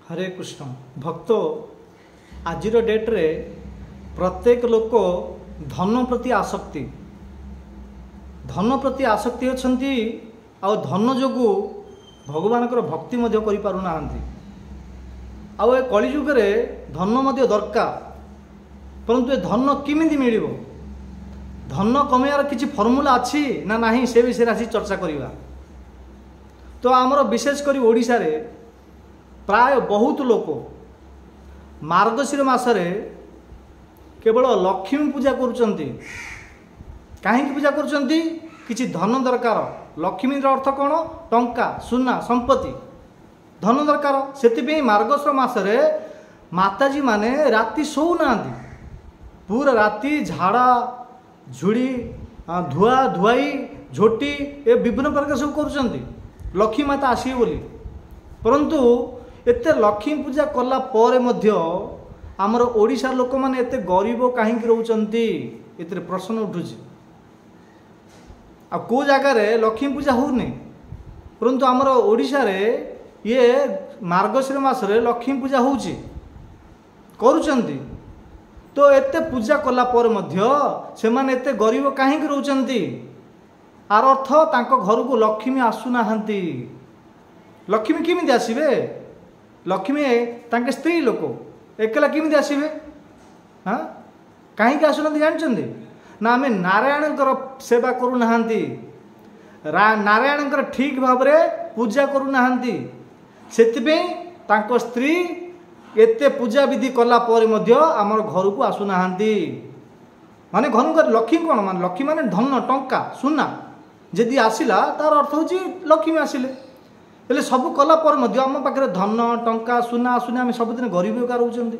हरे कृष्ण भक्त आज डेट्रे प्रत्येक लोक धन प्रति आसक्ति अच्छी आ धन जो भगवान भक्ति करि पारु नाहंती। आउ ए कलिजुग रे धन दरकार परंतु ए धन किमिति मिलिबो धन कमार किसी फर्मुला अच्छी ना नहीं से विषय आसी चर्चा करिबा। तो आमर विशेष करी ओडिशा रे प्राय बहुत लोक मार्गशीर मासरे केवल लक्ष्मी पूजा करुचंती। काहेकि पूजा करुचंती? किछि धन दरकार। लक्ष्मी अर्थ कौन? टंका सुना संपत्ति धन दरकार। से मार्गशीर मासरे माताजी माने राति शो नांती पूरा राति झाड़ा झुड़ी धुआ धुआई झोटी ए विभिन्न प्रकार सब करुचंती लक्ष्मी माता आसी बोली। परंतु एते लक्ष्मी पूजा कला परे मध्य आमर ओडिशा लोक माने एते गरीब कहीं रोचंती एते प्रश्न उठुची। आ को जगह रे लक्ष्मी पूजा होनी परंतु आमर ओडिशा रे ये मार्गशीर मास रे लक्ष्मी पूजा होची करुचंती। तो एते पूजा कला पर मध्य से माने एते गरीब कहीं रोचंती आर अर्थ तांको घर को लक्ष्मी आसुनाहांती। लक्ष्मी किमिति आसीबे? लक्ष्मी तांके स्त्री लोक एकला किमिति आसीबे? हाँ कहीं आसुनाहांती जानचंदी ना? आमे नारायण सेवा करू नाहांती, नारायण ठीक भाव रे पूजा करू नाहांती। सेतिबे तांको स्त्री एते पूजा विधि कला पर मध्य आमर घर को आसुनाहांती। माने घर को लक्ष्मी कौन? मान लक्ष्मी माने धन टंका सुना जदि आसिला तार अर्थ होची लक्ष्मी आसिले। हेले सब कला पर मध्य आम पाखे धन टंका सुना आसुना आम सबुदिन गरीब का रोचंती।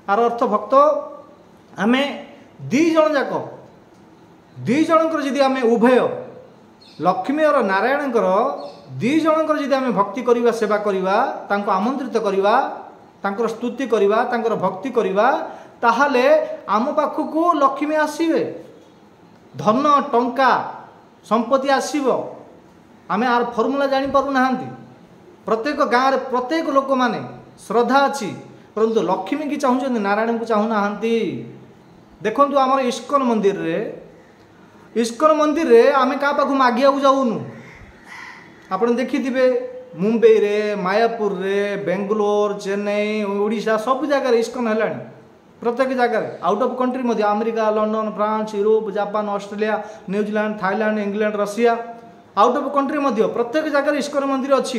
आर अर्थ भक्त आमे दी जण जाक दी जनकर जदि आमे उभय लक्ष्मी और नारायण दी जनकर जदि आमे भक्ति करिवा सेवा करिवा तांको आमंत्रित करिवा तांकर स्तुति करिवा तांकर भक्ति करिवा ताहाले आम पाखकु लक्ष्मी आसीबे धन टंका संपत्ति आसीबो। आमे आर फर्मुला जानी पारु नाहांती। प्रत्येक गाँव रे प्रत्येक लोक माने श्रद्धा अच्छी परंतु लक्ष्मी की चाहूँ नारायण को चाहू नाहांती। देखंतु आमर इस्कन मंदिर रे आमे का पाखु मागिया जाऊनु। आपण देखिथिबे मुंबई रे मायापुर रे बेंगलोर चेन्नई ओडिशा सब जगह इस्कन हेलानी। प्रत्येक जगह आउट ऑफ कंट्री मध्य America London France Europe Japan Australia New Zealand Thailand England Russia out of country मध्य प्रत्येक जगह इस्कन मंदिर अच्छी।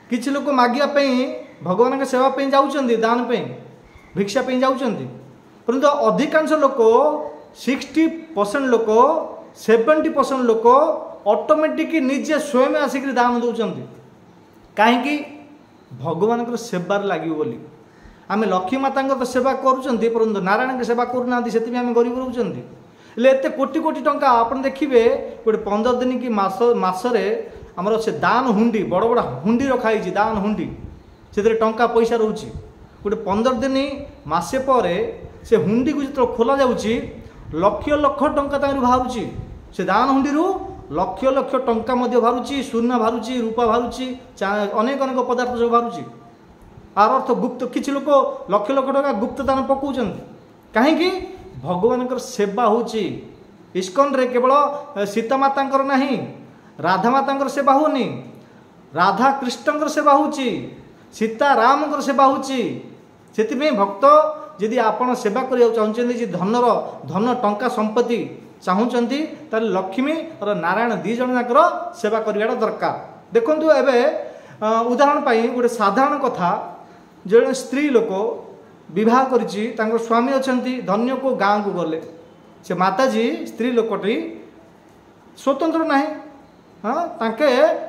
किछि लोक मागिया भगवान के सेवा जाउछंती दान भिक्षा जाउछंती परंतु अधिकांश लोक 60% लोक 70% लोक ऑटोमेटिक निजे स्वयं आसिक दान दौरान कहीं भगवान सेवार लगे बोली। आम लक्ष्मी माता तो सेवा करुँच परंतु नारायण के सेवा करूना से गरीब रोचंती। एत कोटी कोटी टंका आप देखिए गोटे 15 दिन कि मासरे आमर से दान हुंडी बड़ बड़ हुंडी रखाई दान हुंडी से टंका पैसा रोचे गोटे 15 दिन मसे पर से हुंडी को जो खोल जाऊँगी लक्ष लक्ष टंका बाहर से दान हुंडी लक्ष लक्ष टंका बाहर सुना बाहर रूपा बाहर अनेक अनेक पदार्थ सब बाहर। आर अर्थ गुप्त किसी लोक लक्ष लक्ष टंका गुप्त दान पकाउछन कहीं भगवान सेवा होची। इस्कन रे केवल सीता माता नहीं राधा माता सेवा होनी राधा कृष्ण सेवा होची सीता राम सेवा होची। से भक्त यदि आपण सेवा करिया चाहते धन टंका संपत्ति चाहूँगी ताले लक्ष्मी और नारायण दी जन जाकर सेवा करवाटा दरकार। देखंतु एबे उदाहरण पाई गोटे साधारण कथा जो स्त्री लोक विवाह करिछि तांकर स्वामी अछंती धन्य को गाँव को गले से माताजी स्त्री लोकटी स्वतंत्र नहीं हाँ तांके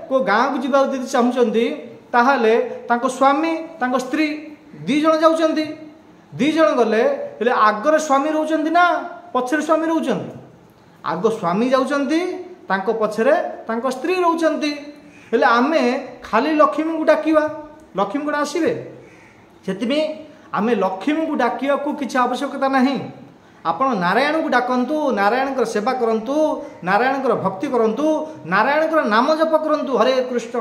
को गाँव को जीवा यदि चाहूँगी ताहाले तांको स्वामी तांको स्त्री दी जन जाउछंती। दी जन गले हेले आगरे स्वामी रोचंती ना पछरे स्वामी रोचंती? आग स्वामी जाउछंती तांको पछरे तांको स्त्री रोचंती। हेले आमे खाली लक्ष्मी को डाकिवा लक्ष्मी को आसीबे सेतिबे आमे लक्ष्मी को डाकिया को किछि आवश्यकता नहीं। आपण नारायण को डाकंतु नारायण सेवा करंतु नारायण भक्ति करंतु नारायण नाम जप करंतु हरे कृष्ण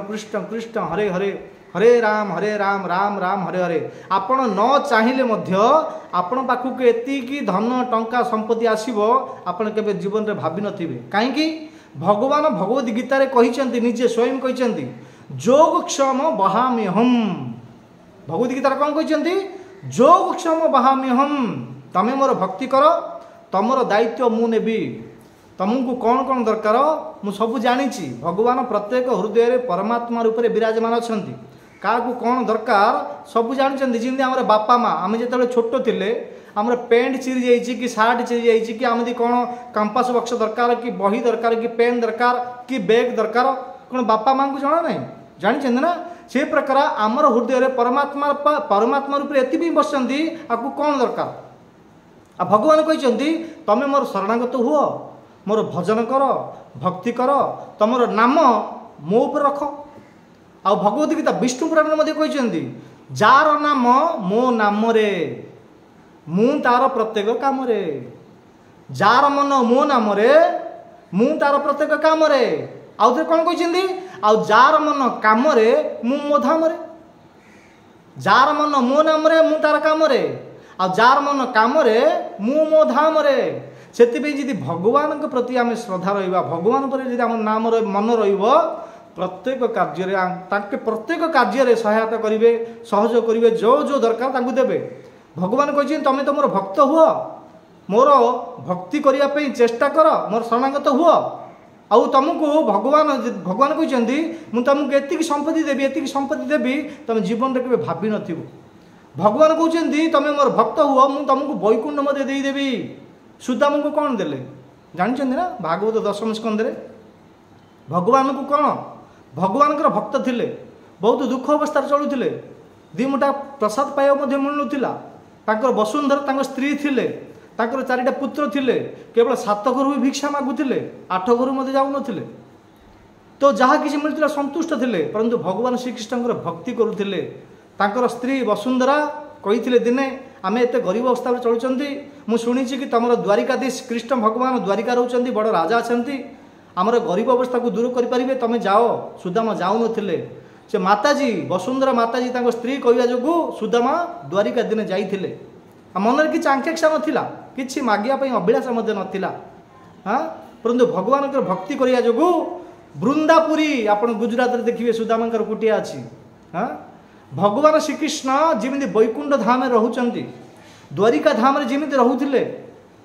कृष्ण कृष्ण हरे हरे हरे राम राम राम हरे हरे। आपण न चाहिए मध्य आपण पाखक एतिकी धन टंका संपत्ति आसीबो आपण केबे जीवन रे भाबी नथिबे। काहेकि भगवान भगवद गीता रे कहिसेंती, निजे स्वयं कहिसेंती योगक्षम वहाम्यहम। भगवद गीता रे कोन कहिसेंती योगक्षम वहाम्यहम। तमे मोर भक्ति कर, तमर दायित्व मु नेबी, तुमको कौन कौन दरकार मु सब जानी। भगवान प्रत्येक हृदय रे परमात्मा रूप से विराजमान अच्छा, क्या कौन दरकार सब जानते। जमी आम बापा माँ आम जो छोट थे आम पेंट चिरी जाइए कि सार्ट चिरी जाइए कि आम कौन कंपास बक्स दरकार कि बही दरकार कि पेन दरकार कि बैग दरकार कौन बापा माँ को जना ना जानते ना। से प्रकार आमर हृदय रे परमात्मा रूप से एति बसती आपको कौन दरकार। आ भगवान कहते तमें मोर शरणागत हुओ, मोर भजन कर, भक्ति कर, तुमर नाम मो उपर रख। आ भगवद गीता विष्णु पुराण में कहते जार नाम मो नाम रे मु तार प्रत्येक काम रे, जार मन मो नाम रे मु तार प्रत्येक काम रे। आउ थे कौन कहते आउ जार मन काम रे मु मो धाम रे, जार मन मो नाम रे मु तार काम रे, आ जार मन काम रे मु मो धाम रे। से भगवान के प्रति आम श्रद्धा रहा, भगवान पर यदि आम नाम मन प्रत्येक कार्य प्रत्येक कार्य सहायता करेंगे, सहयोग करेंगे, जो जो दरकार ताकू देवे। भगवान कहते तुम तो मोर भक्त हुआ, मोर भक्ति करने चेष्टा कर, मोर शरणागत हुआ। आउ तुमको भगवान कहते मुझे तुमको एतिक संपत्ति देवी, एतिक संपत्ति देवी तुम जीवन में केवे भाभी नथिबो। भगवान कहते तुम मोर भक्त हुआ, मुझे तुमको वैकुंठ मध्य देदेवी। सुदामा को कौन देले जानते ना भागवत दशम स्कंद रे। भगवान को कौन भगवान भक्त थिले, बहुत दुख अवस्था चलुले, दी मुठा प्रसाद पाइबा मिलूला। वसुंधरा तांको स्त्री थिले, तांकर चारिटा पुत्र थिले, केवल 7 घर भी भिक्षा मागुले, 8 घर मध्य जाऊ नथिले। तो जहाँ किसी मिलता संतुष्ट थिले, परंतु भगवान श्रीकृष्ण भक्ति करुले। तांकर स्त्री वसुंधरा कही दिने आमे एते गरीब अवस्था चलुचंती, मु शुणी कि तुम द्वारिकाधीश कृष्ण भगवान द्वारिका रोचंती, बड़ राजा अछंती, आमर गरीब अवस्था को दूर करें, तुम जाओ। सुदामा जाऊ नथिले। से माताजी वसुंधरा माताजी तांको स्त्री कहवा जो सुदामा द्वारिका दिने जाइथिले। मन किसी आकांक्षा नाला, कि मागिया अभिलाषा नाला। हाँ, परंतु भगवान भक्ति करने जो वृंदापुरी आप गुजरात में देखिए सुदामा कुटिया अच्छी। हाँ, भगवान श्रीकृष्ण जमी वैकुंठ धाम रोचंती, द्वारिका धाम जमी रोले,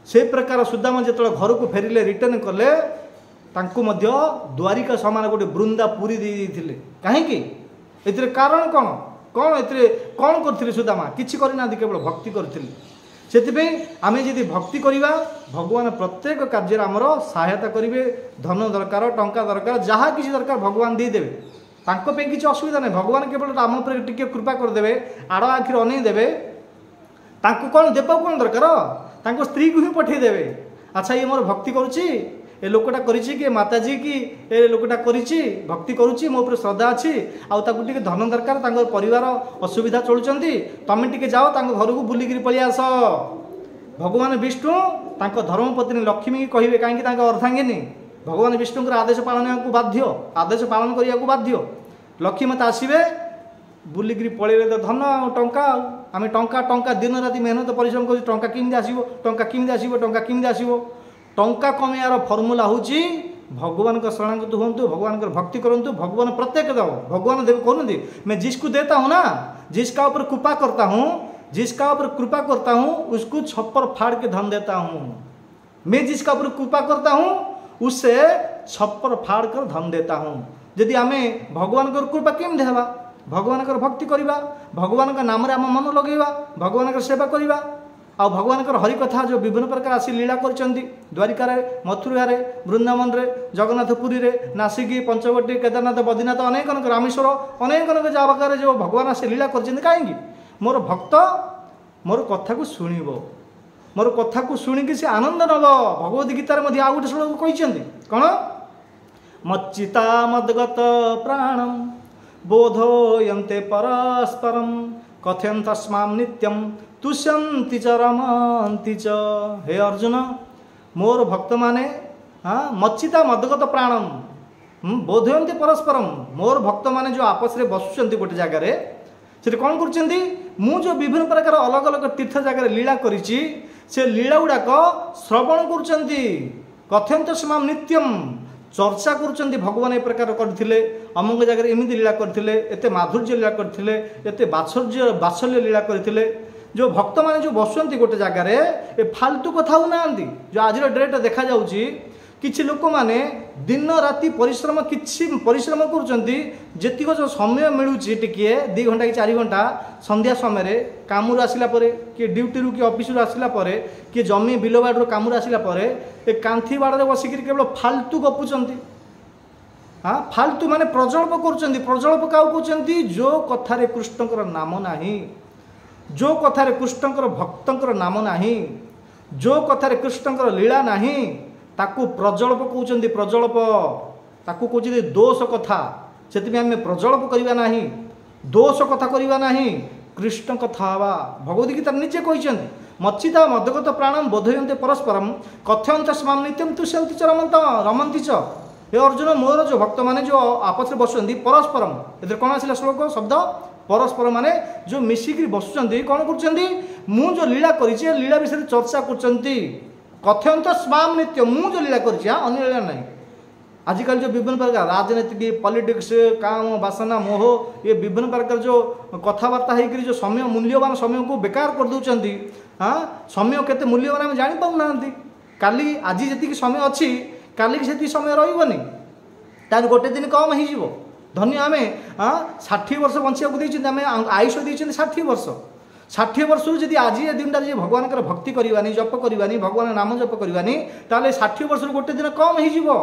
से प्रकार सुदामा जो घर को फेरिले रिटर्न कले, द्वारिका सामान गोटे वृंदापुरी देते। कहीं कारण कौन कौन ए कौन करते सुदामा किसी करना, केवल भक्ति करते। से आम जी भक्ति करवा भगवान प्रत्येक कार्य आमर सहायता करेंगे। धन दरकार, टंका दरकार, जहाँ किसी दरकार भगवान देदेवे। तांको किसी असुविधा नहीं, भगवान केवल आम पर टिके कृपा करदे, आड़ आखिर अनईदेवे। तांको कौन देव कौन दरकार, तांको स्त्री को ही पठेदेवे। अच्छा ये मोर भक्ति करुच्ची, ए लोकटा करिछि कि माताजी की ए लोकटा करिछि, भक्ति करुच्ची, मो ऊपर श्रद्धा अच्छी, आउ टिके धन दरकार, तांको परिवार असुविधा चलुचंती, तमें टिके जाओ तांको घर को बुलिकी पलि आस। भगवान विष्णु तांको धर्मपत्नी लक्ष्मी की कहिबे, काहेकि तांको अर्धांगिनी। भगवान विष्णु आदेश पालन को बाध्य, आदेश पालन करने को बाध्य। लक्ष्मी माता आसवे बुलिकी पलैले तो धन टंका, आम टंका टंका दिन राति मेहनत परिश्रम कर, टंका केमती आसो, टंका केमती आसो, टंका केमती आसो। टंका कमेयार फर्मुला हूँ भगवान का शरणागत हूँ, भगवान का भक्ति करूँ, भगवान प्रत्येक दो। भगवान देव कहते मैं जिसको देता हूँ ना, जिसका ऊपर कृपा करता हूँ, जिसका ऊपर कृपा करता हूँ उसको छप्पर फाड़ के धन देता हूँ। मैं जिसका ऊपर कृपा करता हूँ उससे छप्पर फाड़ कर धन देता हूँ। यदि आम भगवान का कृपा केमती हेबा, भगवान का भक्ति करवा, भगवान का नाम आम मन लगेगा, भगवान का सेवा करवा। आ भगवान हरि कथा जो विभिन्न प्रकार आसी लीला करचंदी, द्वारिका रे, मथुरा रे, वृंदावन रे, जगन्नाथपुरी रे, नासिकी, पंचवटी, केदारनाथ, बद्रीनाथ, अनेक रामेश्वर, अनेक जगह जो भगवान आसी लीला करचंदी। कहीं मोर भक्त मोर कथा को शुणव, मोर कथा को शुणिकी से आनंद नब। भगवद गीतार मध्य आउ गोटे श्लोक कहते कौन, मच्चिता मद्गत प्राणम बोधयन्ते परस्परम कथयन् तस्माम नित्यम तुष्यन्ति च रमन्ति च। हे अर्जुन, मोर भक्त माने हाँ मच्चिता मदगत प्राणम, बोधयन्ते परस्परम मोर भक्त माने जो आपस रे बसुचंती गोटे जगार से कौन कर मु जो विभिन्न प्रकार अलग अलग तीर्थ जगार लीला करिछि से लीला गुड़ाक श्रवण कर कथयंत समाम नित्यम चर्चा कर भगवान ए प्रकार करथिले अमुक जगह एमती लीला करथिले एते माधुर्य लीला करथिले एते बात्सल्य लीला करथिले जो भक्त माने जो बसुंती गोटे जगार ए फालतू कथा हो नांती जो आज डेट देखा जाउची किछि लोक माने दिन राति परिश्रम किछि परिश्रम करुचंती जेतिक जो समय मिलूची टिके 2 घंटा कि 4 घंटा संध्या समय रे कामरू आसिला परे कि ड्यूटी रु कि ऑफिस रु आसिला परे कि जमी बिलबाड़ रो कामरू आसिला परे ए कांथी बाड़ रे बसिक केवल फालतू गपुचंती। हाँ फालतू माने प्रजल्प करुचंती प्रजल्प काउ करुचंती जो कथारे कृष्णकर नाम नाही जो कथारे कृष्णकर भक्तंकर नाम नाही जो कथारे कृष्णकर लीला नाही ताकू प्रजल्प कहते प्रजल्प ताकू कहते दोष कथा से आम प्रजल्प करवा ना दोष कथा करवा ना कृष्ण कथा हवा भगवती गीता निजे कहते मच्चिता मदगत प्राणम बोधयन्ते परस्परम कथयन्त स्माम नित्यम तु सेवती च रमंती च हे अर्जुन मोर जो भक्त माने जो आपस में बसुंती परस्परम ए कौन आसला श्लोक शब्द परस्पर माने जो मिसिकी बसुंती कौन कर जो लीला करी लीला विषय चर्चा कर कथयंत स्वाम नित्य मु जो लीला कर अन्य लीला नहीं। आजिकल जो विभिन्न प्रकार राजनीतिक पॉलिटिक्स काम वासना मोह ये विभिन्न प्रकार जो कथबार्ता होकर जो समय मूल्यवान समय को बेकार कर दूसरी। हाँ समय केते मूल्यवान आम जानी पाऊना काली आज जी समय अच्छी काली से समय रही तार गोटे दिन कम हो धन्य आम 60 वर्ष बंचा आम आयुष देते 60 वर्ष 60 वर्ष जदि आज ये दिन जी भगवान भक्ति करवानी जप करवानी भगवान नाम जप करवानी ताले 60 वर्ष गोटे दिन कम हो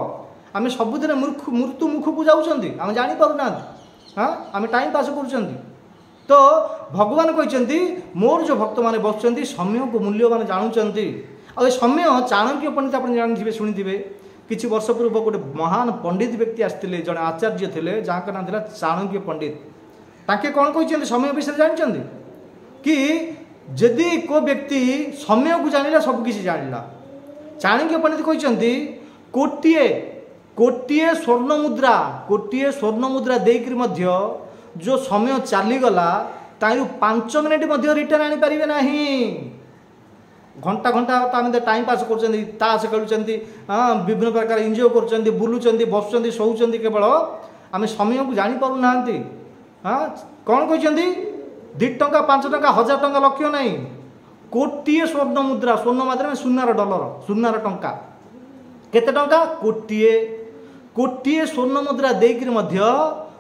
आम सबुदिन मृत्यु मुख को जाऊँगी आम जापर ना। हाँ आम टाइम पास कर तो भगवान कहते मोर जो भक्त मैंने बसुँच समय को मूल्यवान जानूँ आ समय चाणक्य पंडित आप जानते शुणी किसी वर्ष पूर्व गोटे महान पंडित व्यक्ति आसते जड़े आचार्य थे जहाँ नाम था चाणक्य पंडित ताके कौन कहते समय विषय जानते कि जदि को व्यक्ति समय को जानिला सबकि जानिला चाणक्य पंडित कहते कोटिए कोटिए स्वर्ण मुद्रा देकर मध्य जो समय चलीगला तारू 5 मिनिट रिटर्न आनी पारिबे नाही घंटा घंटा आम टाइम पास कर ताश खेलुंट हाँ विभिन्न प्रकार एंजॉय कर बुलूं बसुँच शोचुं केवल आम समय को जापर ना। हाँ कौन कहते 2 टंका 5 टंका 1000 टंका लक्ष्य नहीं कोटिए स्वर्ण मुद्रा में सुनार डॉलर सुनार टंका केते टंका कोटिए स्वर्ण मुद्रा देकर मध्य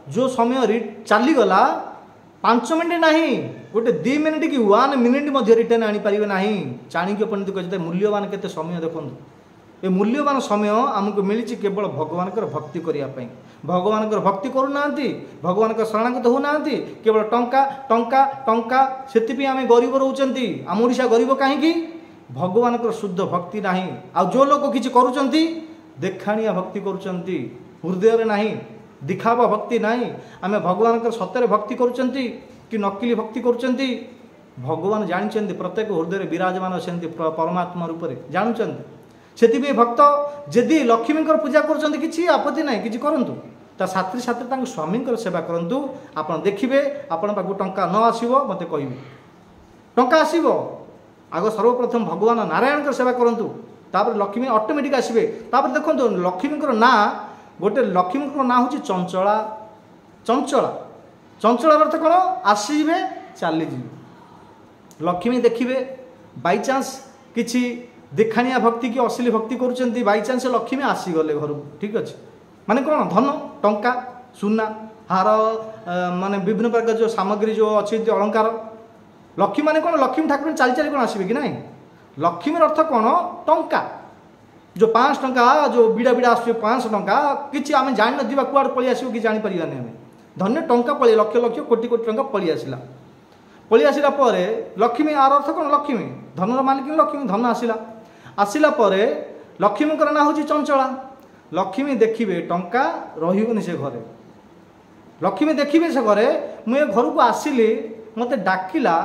जो समय चलीगला 5 मिनिट नहीं गोटे 2 मिनिट कि 1 मिनिट रिटर्न आनी पारिबे नाही। चाणक्य पंडित कहते मूल्यवान केते समय देखो ये मूल्यवान समय आमको मिली केवल भगवान भक्ति करने भगवान भक्ति करूना भगवान शरणागत होना केवल टंका टंका टंका से आम गरीब रोचंती आम ओडिशा गरीब कहीं भगवान शुद्ध भक्ति ना आ जो लोग किसी करुँच देखाणिया भक्ति करुँच हृदय ना दिखावा भक्ति ना आम भगवान सत्य भक्ति करुँच कि नकली भक्ति करुँच भगवान जानते प्रत्येक हृदय विराजमान अच्छे परमात्मा रूप से जानते से भक्त जदि लक्ष्मी पूजा कर आपत्ति ना कि करूँ ता छात्री छात्री स्वामी सेवा करूँ आप देखिए आपण पाक टंका न आसो मत कह टंका आसो आग सर्वप्रथम भगवान नारायण सेवा करूँ तापर लक्ष्मी ऑटोमेटिक आसवे तापर देखो लक्ष्मी ना गोटे लक्ष्मी ना हूँ चंचला चंचला चंचल अर्थ कौन आसवे चलीजे लक्ष्मी देखिए बाईचान्स किसी देखाणिया भक्ति कि असली भक्ति करुँच बाईचान्स लक्ष्मी आसीगले घर ठीक अच्छे माने कौन धन टंका सुना हार माने विभिन्न प्रकार जो सामग्री जो अच्छी अलंकार लक्ष्मी माने कौन लक्ष्मी ठाकुर चाली चाली कौन आसवे कि ना लक्ष्मी अर्थ कौन टंका जो 5 टंका जो बिड़ा बिड़ा आस 500 टंका किसी आम जान ना कुआड़ पलि आसो कि जापर आम धन्य टंका पलि लक्ष लक्ष कोटी कोटी टंका पलि आसला लक्ष्मी आर अर्थ कौन लक्ष्मी धनर मालिक लक्ष्मी धन आसला आसला लक्ष्मी ना हूँ चंचला लक्ष्मी देखिए टंका रही से घरे लक्ष्मी देखिए से घरे मुझे घर को आसिली मत डाकिला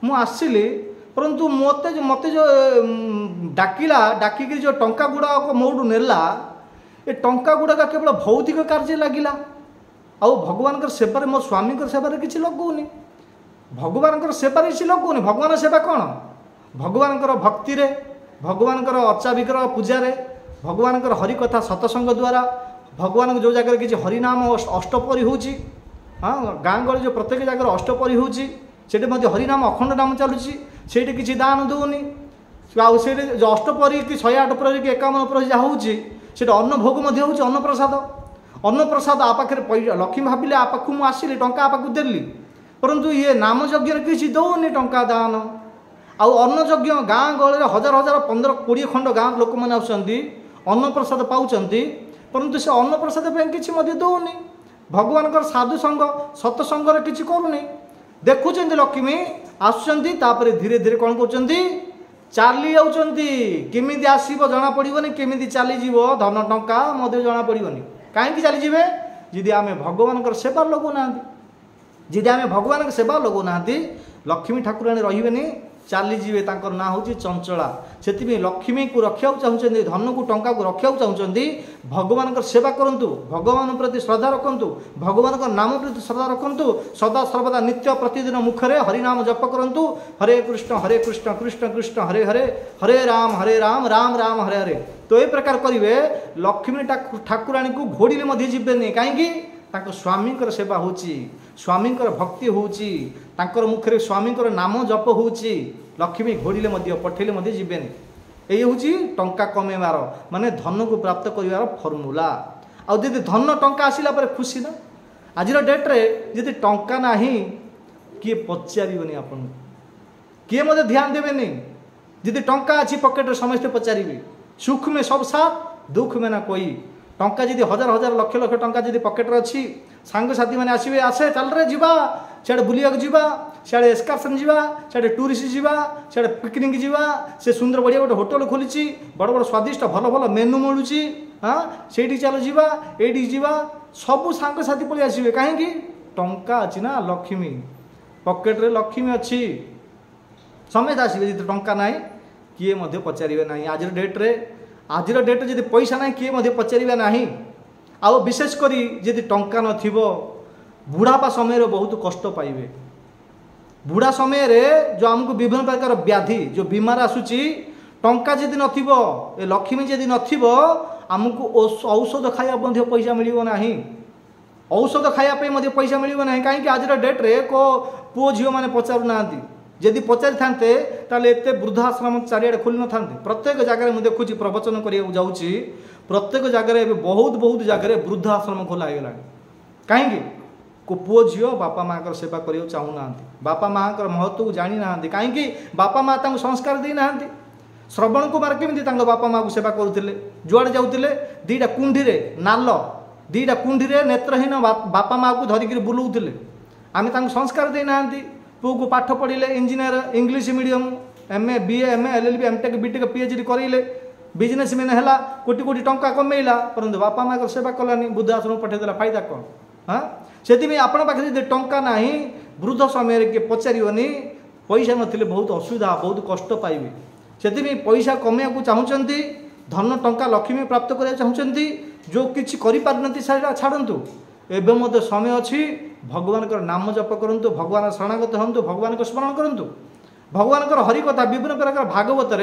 मुसिली परंतु मत जो डाकिला डाकिक जो टंका गुड़ाक मोटू नेला ए टंका गुड़ाक केवल भौतिक कार्य लगिला आउ भगवान सेवार मो स्वामी सेवार किसी लगौनी भगवान सेवार किसी लगौनी भगवान सेवा कौन भगवान भक्ति भगवान अर्चा विग्रह पूजारे भगवान हरिकथा सतसंग द्वारा भगवान जो जगह किसी हरिनाम अष्टपरी हो गाँ गली जो प्रत्येक जगह अष्टपरी हो हरिनाम अखंड नाम चलुची से किसी दान दौनी आउे जो अष्टपरी कि 108 प्रहरी कि 51 प्रहरी जहाँ हो अन्न भोग अन्न प्रसाद आ पाखे लक्ष्मी भाविले आ पाखु मुझे आसिली टंका आ पाखु देली परंतु ये नाम यज्ञ किसी दौनी टंका दान आउ अन्न यज्ञ गाँ गहली हजार हजार 15-20 खंड गाँ लोक मैंने आसुँच अन्न प्रसाद पाँच परंतु से अन्न प्रसाद किसी दौनी भगवान साधु संग सतसंग किसी करूनी देखुं लक्ष्मी आसुँच धीरे धीरे कौन कर चली जामी आसब जना पड़ोनी केमी चलीज धन टंका मध्य जना पड़ोनी कहीं चलीजे जदि आम भगवान सेवा लगौना जदि आम भगवान सेवा लगौना लक्ष्मी ठाकुराणी रही चलीजे ना हूँ चंचला से लक्ष्मी को रखा चाहते धन को टंका को रखा चाहते भगवान सेवा करूँ भगवान प्रति श्रद्धा रखु भगवान नाम प्रति श्रद्धा रखु सदा सर्वदा नित्य प्रतिदिन मुखरे हरिनाम जप करूँ हरे कृष्ण कृष्ण कृष्ण हरे हरे हरे राम राम राम हरे हरे तो ये प्रकार करेंगे लक्ष्मी ठाकुराणी को घोड़े जीवेनि कहीं स्वामी सेवा हो स्वामी भक्ति हो मुखरे स्वामी नाम जप हो लक्ष्मी घोड़े पठेले जीवेनि ये हूँ टंका कमेबार माने धन को प्राप्त कर फर्मूला आदि धन टंका आसला खुशी ना आज डेट्रे जी टंका ना किए पचारे आपन किए ध्यान देवेनि जी टंका अच्छी पकेट समस्ते पचारे सुख में सब साथ दुख में ना कोई टंका जी हजार हजार लक्ष लक्ष टंका जी पकेट अच्छी सांग साथी मैंने आसवे आसे चल रे जीवा सियाड़े बुलिया जीवा सियाड़े एस्कर्सन जीवा सियाड़े टूरिस्ट जीवा सियाड़े पिकनिक जीवा से सुंदर बढ़िया गोटे होटल खोली बड़ बड़ स्वादिष्ट भल भल मेनू मिलूँ हाँ से चल जीवा ये जीवा सबू सांग साथी पलि आसवे कहीं टंका अच्छी ना लक्ष्मी पकेट्रे लक्ष्मी अच्छी समस्त आसवे जी टंका ना किए पचारे ना आज डेट्रे आज डेट्रे जी पैसा ना किए पचारे ना आउ विशेषकर जी टंका नथिबो बुढ़ापा समय बहुत कष्ट पाइबे बुढ़ा समय जो आमको विभिन्न प्रकार व्याधि जो बीमार आसूची टंका जदि नथिबो ए लक्ष्मी जदि नथिबो आमको औषध खाया पैसा मिलिबो नाही औषध खाया पैसा मिलिबो नाही कहीं आज डेट्रे को पुओ झील मैंने पचारू नांती जदि पचारि थांते ताले एते वृद्धाश्रम चारिआडे खोली न थांते प्रत्येक जगह मुझे देखुची प्रवचन करिया जाऊँगी प्रत्येक जगह बहुत बहुत जगह वृद्धाश्रम खोला है कहीं को पुओ झील बापा माँ सेवा करिया चाहूना बापा माँ महत्व को जानी ना कहीं बापा माँ संस्कार देना श्रवण कुमार केमी बापा माँ को सेवा करुले जुआड़े जाऊे दीटा कुंडी नाल दीटा कुंडी नेत्रहीन बापा माँ को धरिकी बुलाऊे आम संस्कार देना पु को पाठ पढ़े engineer English medium MA BA MA LLB MTech BTech PhD करें बिजनेसमैन है कोटी कोटी टंका कमेला परंतु बापा माँ को सेवा कलानी वृद्धाश्रम पठेदेला फायदा कौन हाँ से आपण पाखे जब टंका ना वृद्ध समय किए पचारे पैसा नथिले बहुत असुविधा बहुत कष्ट पाइबे से पैसा कमिया को चाहते धन टंका लक्ष्मी प्राप्त करने चाहते जो किसी कर छाड़ू एवं समय अच्छी भगवान नाम जप करूँ भगवान शरणागत हूँ भगवान को स्मरण करूँ भगवान हरिकथा विभिन्न प्रकार भागवत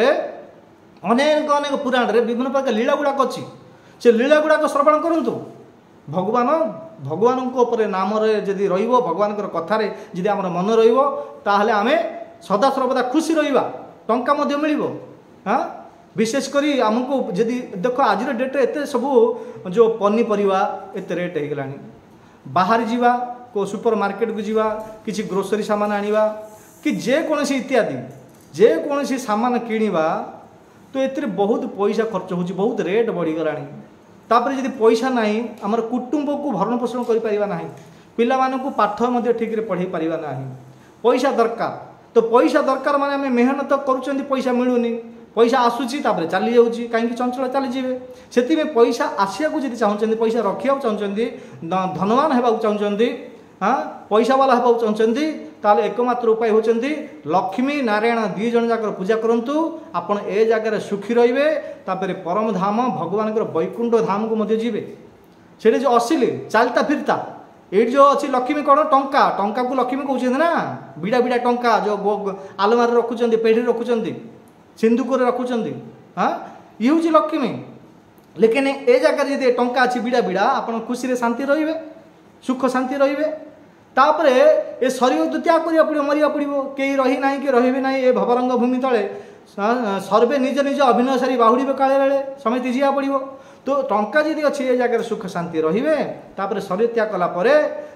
अनेक अनेक पुराण रे विभिन्न प्रकार लीला गुड़ाक अच्छी से लीला गुड़ाक श्रवण करूँ भगवान भगवान नाम जदि भगवान कथार जदि आम मन रहा आम सदा सर्वदा खुशी रहा टंका मिल हाँ विशेषकर आमको जदि देख आज डेट्रे एत सब जो पनीपरिया एत रेट हो गला बाहर जावा को सुपर मार्केट को जावा किसी ग्रोसरी सामान आनिबा कि जेकोसी इत्यादि जेकोसी सामान किणवा तो ये बहुत पैसा खर्च हो बहुत रेट बढ़ीगला तापर जदि पैसा ना आमर कुटुंब को भरण पोषण करना पिला पाठ ठीक पढ़े पारिबा ना पैसा दरकार तो पैसा दरकार माने आम मेहनत करुँच पैसा मिलूनी पैसा आसूची चली जाऊँगी कहीं चंचल चलीजे से पैसा आसिया को जब चाहते पैसा रखा चाहते धनवान होगा चाहते हाँ पैसा वाला हेबाक चाहते ताले एकमात्र उपाय होचंदी लक्ष्मी नारायण दी जन जाकर पूजा करंतु आपण ए जगह सुखी रहिबे तापर परम धाम भगवान वैकुंठ धाम को मध्य जीवे सेठी जो असिले चलता फिरता ये जो अच्छी लक्ष्मी कौन टंका टंका को लक्ष्मी कहते ना बिड़ा बिड़ा टंका जो आलमारी रखुंट पेढ़ी रखुंट सिंधुक रखुंट हाँ ये हूँ लक्ष्मी लेकिन ए जगह जी टंका अच्छी बिड़ा बिड़ा आप खुशी शांति रे सुख शांति रे तापर ए शरीर तो त्याग करा पड़ो मरिया पड़ो कहीं रही ना कि रही ना ये भवरंग भूमि तले सर्वे निज निज अभिनय सारी बाहुड़ी काले बेले समिति जीवा पड़ो तो टंका जी अच्छी ये जगह सुख शांति रे तापर शरीर त्याग कलापर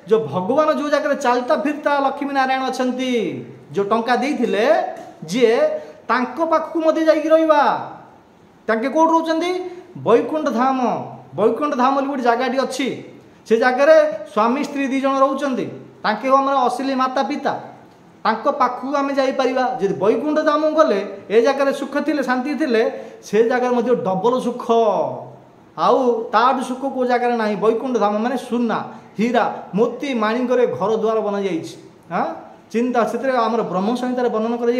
जो भगवान जो जगह चलता फिरता लक्ष्मी नारायण अच्छा जो टंका देते जी पाखक मध्य जाकि कौट रोचंदी वैकुंठ धाम बोली गोटे जगह अच्छी से जगह स्वामी स्त्री दी जन रोचंदी तांके हमर असली माता पिता तांको पाखु आमे जाई परिबा जे वैकुंठ धाम गले ए जगह सुख थिले शांति थिले से जगह मध्ये डबल सुख आउ ताड सुख को जगह नाही वैकुंठ धाम माने सुना हीरा मोती माणिकरे घर द्वार बना जाईछि हां चिंता से आम ब्रह्म संहितार वर्णन कर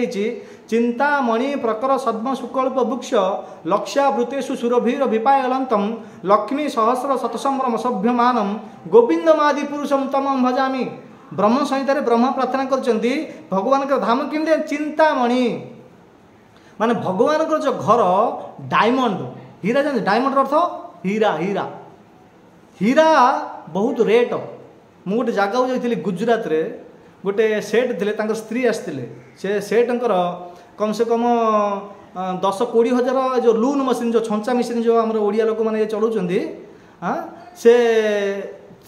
चिंतामणि प्रकर सद्म सुकल्प वृक्ष लक्ष्यावृतेषु सुरभीर विपायलंतम लक्ष्मी सहस्र शतसंभ्रम सभ्यमानम गोविंदमादि पुरुषम तमं भजामि ब्रह्म संहितार ब्रह्म प्रार्थना करचंती भगवान का धाम केमते चिंतामणि माने भगवान का जो घर डायमंड हीरा जान डायमंड अर्थ हीरा हीरा हीरा बहुत रेट मु गोटे जगह जाइली गुजरात रे गोटे सेठ थे स्त्री आसते से सेठर कम से कम 10-20 हजार जो लून मशीन जो छंचा मशीन जो आम ओडिया लोक मैंने चलाउं हाँ से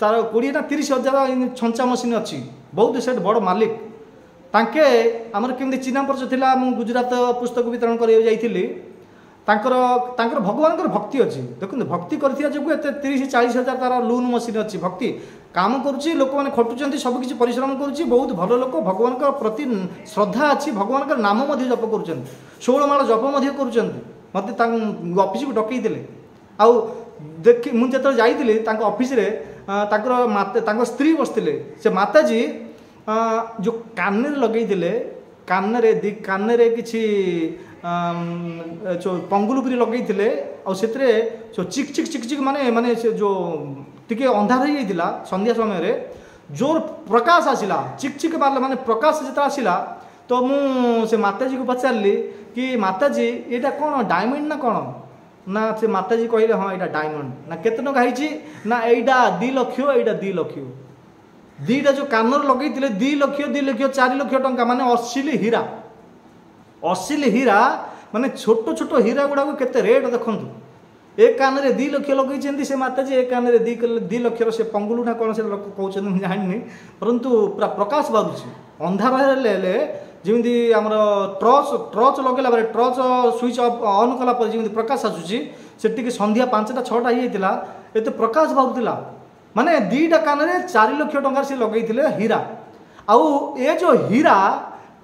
तार 20 ना 30 हजार छंचा मशीन अच्छी बहुत सेठ बड़ मालिक तांके आमर केमती चिन्ह परिचय थिला मु गुजरात पुस्तक वितरण कर भगवान भक्ति अच्छी देखते भक्ति करथिया जो 30-40 हजार तार लून मशीन अच्छी भक्ति काम करुच्ची लोक मैंने खटुंट सबकि परिश्रम करुच्ची बहुत भल लोक भगवान प्रति श्रद्धा अच्छी भगवान नाम जप कर 16 माळ जप मत ऑफिस को डकई आउ देखी मुझे जाइली ऑफिस स्त्री बसते से माताजी जो कान लगे कान किसी पंगुलुपुरी लगे से चिक चिक चिक चिक माने माने से जो टिके अंधार हो जाइला संध्या समय रे जोर प्रकाश आसिला चिक चिक मारला माने प्रकाश जेता आसिला तो मु से माताजी को पचारली कि माताजी एटा कौन डायमंड ना कौन ना से माताजी कहले हाँ यहाँ डायमंड ना केते टका होइछि ना एटा 2 लाख एटा 2 लाख दीटा जो कानर लगे 2 लाख 2 लाख 4 लाख टंका माने असली हीरा माने छोट छोट हीरा गुड़ा को केते रेट देखंतु एक कान रे 2 लाख लगे से माताजी एक कान रे 2 लाख से पंगुलू ना कौन से लोक कहते जानी परंतु पूरा प्रकाश बारुची अंधार हेले जमी आम टर्च लगेला टर्च स्विच ऑन कला जमी प्रकाश आसूसी से संध्या 5टा 6टा होता प्रकाश बाहूला माने 2टा कान रे 4 लाख टंका से लगे हीरा आउ ए जो हीरा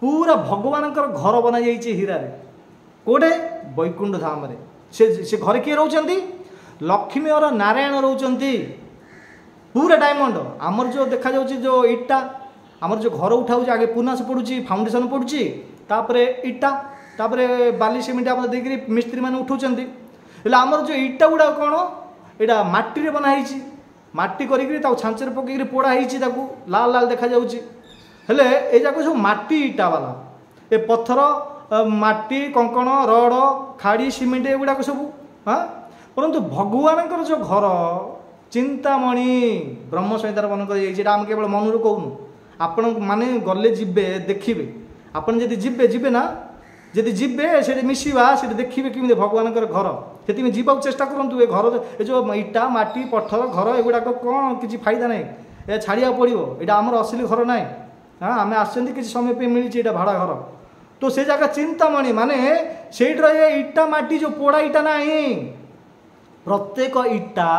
पूरा भगवान घर बना जाइए हीरा रे कोडे वैकुंठ धाम रे से घर किए रोचंती लक्ष्मी और नारायण रोचंती पूरा डायमंड आमर जो देखा जाउची जो इट्टा आमर जो घर उठा आगे पुनास पड़ुची फाउंडेशन पड़ुची तापरे इट्टा तापरे बाली सिमेंट आप देकरी मिस्त्री माने उठाउचंती हेले आमर जो इट्टा गुडा कोन एटा माटी रे बना हिची माटी करिकरी ता छांचर पकेकरी पोड़ा हिची ताकू लाल लाल देखा जाउची हेले ए जाको सब माटी इट्टा वाला ए पत्थर माटी कंकण रड खाड़ी सिमेंट एगुड़ाक सब हाँ परंतु भगवान जो घर चिंतामणि ब्रह्म संहितार मन कर आम केवल मनरू कहूनु आपण माने गले जिबे देखिबे आपण जदि जिबे जिबे ना जदि जिबे से मिसिबा से देखिबे कि भगवान घर से जीवा चेष्टा करूँ ए घर ए जो इटा माटी पत्थर घर एगुड़ाक कौन किसी फायदा ना ए छाड़िया पड़ो यहाँ आमर असली घर ना हाँ आम आसछन्ति किसी समय पे मिली भाड़ा घर तो से जगह चिंतामणि माने सेठ इटा माटी जो पोड़ा इटा ना प्रत्येक इटा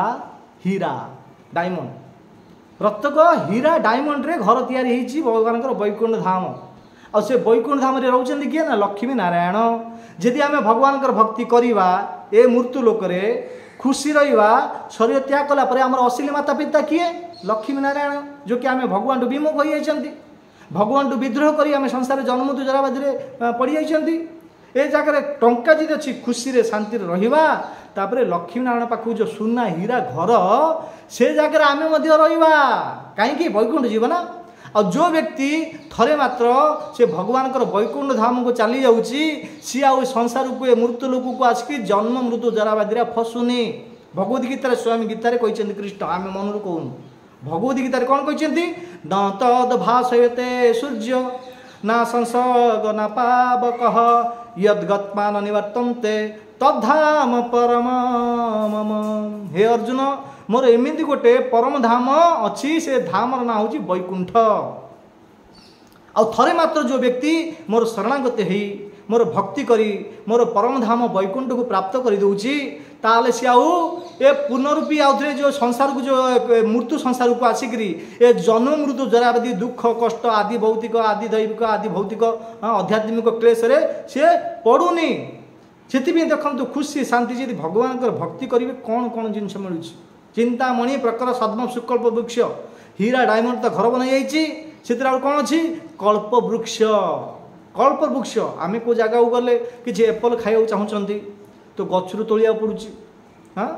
हीरा डायमंड प्रत्येक हीरा डायमंड रे घर तैयारी होइछि भगवान वैकुंठ धाम आ से वैकुंठ धाम रे रहउछन्ति किए ना लक्ष्मी नारायण जदि आमे भगवान भक्ति करिबा ए मृत्यु लोक रे खुशी रहा शरीर त्याग कला आम असली माता पिता किए लक्ष्मी नारायण जो कि आम भगवान विमुख हो जाती भगवान विद्रोह कर आम संसार जन्म मृत्यु जराबादी पड़ जाती ए जगह टंका जी अच्छी खुशी रे शांति रहा तापर लक्ष्मी नारायण पाखु जो सुना हीरा घर से जगह आम रहा कहीं वैकुंठ जीवन आ जो व्यक्ति थरे मात्र से भगवान वैकुंठ धाम को चली जाऊँगी सी आ संसार को मृत्यु लोक को आसिक जन्म मृत्यु जराबादी फसुनी भगवद गीतार स्वयं गीतार कहते कृष्ण आम मन कहूँ भगवद गीतार कौन कहते न तद भाषयते सूर्य ना संसर्ग ना पावक यद्गत्मा न निवर्तन्ते तद्धाम परम मम। हे अर्जुन मोर एमती गोटे परम धाम अच्छी से धामर ना हूँ वैकुंठ आ थरे मात्र जो व्यक्ति मोर शरणागत हो मोर भक्ति करी मोर परम धाम वैकुंठ को प्राप्त कर दूची ताले सी आउ ए पुनरूपी आउे जो संसार को जो मृत्यु संसार को आसिक ए जन्म मृत्यु जराबादी दुख कष्ट आदि भौतिक आदि दैविक आदि भौतिक आध्यात्मिक क्लेश सी पड़ुनी से देखो खुशी शांति जी भगवान भक्ति करेंगे कौन कौन जिनस मिलूँ चिंतामणि प्रकर सद्म सुकल्प वृक्ष हीरा डायमंड तो घर बनाई से कौन अच्छी कल्प वृक्ष आम को जगह को गले कि एप्पल खाइबा चाहूँगी तो गचरू तोलिया पड़ुची हाँ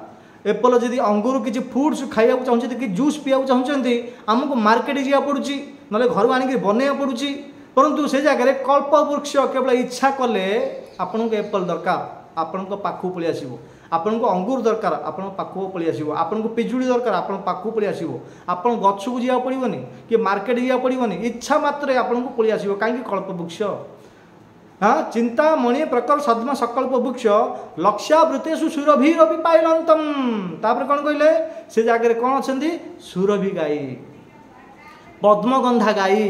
एप्पल जदि अंगूर किसी फ्रुट्स खाइबा चाहते कि जूस पीवा चाहते आमको मार्केट जा पड़ुची ना घर आनिक बनवा पड़ुची परंतु से जगह कल्प वृक्ष केवल इच्छा कले आपण को एप्पल दरकार आपण पाखु पलि आसो आपण को अंगूर दरकार आपण पाखु पलि आसो आपण को पिजुड़ी दरकार आपण पाखु पलि आसो आपण गछ को जा पड़ोनी कि मार्केट जा पड़ोनी इच्छा मात्र आपण को पलि आसो कहीं कल्प वृक्ष हाँ चिंतामणि प्रकर सद्म सकल्प वृक्ष लक्ष्यावृतेषु सुरभिरपि पाइलंतम तापर कौन कहले से जगह कौन अच्छा सुरभि गाई पद्मगंधा गाई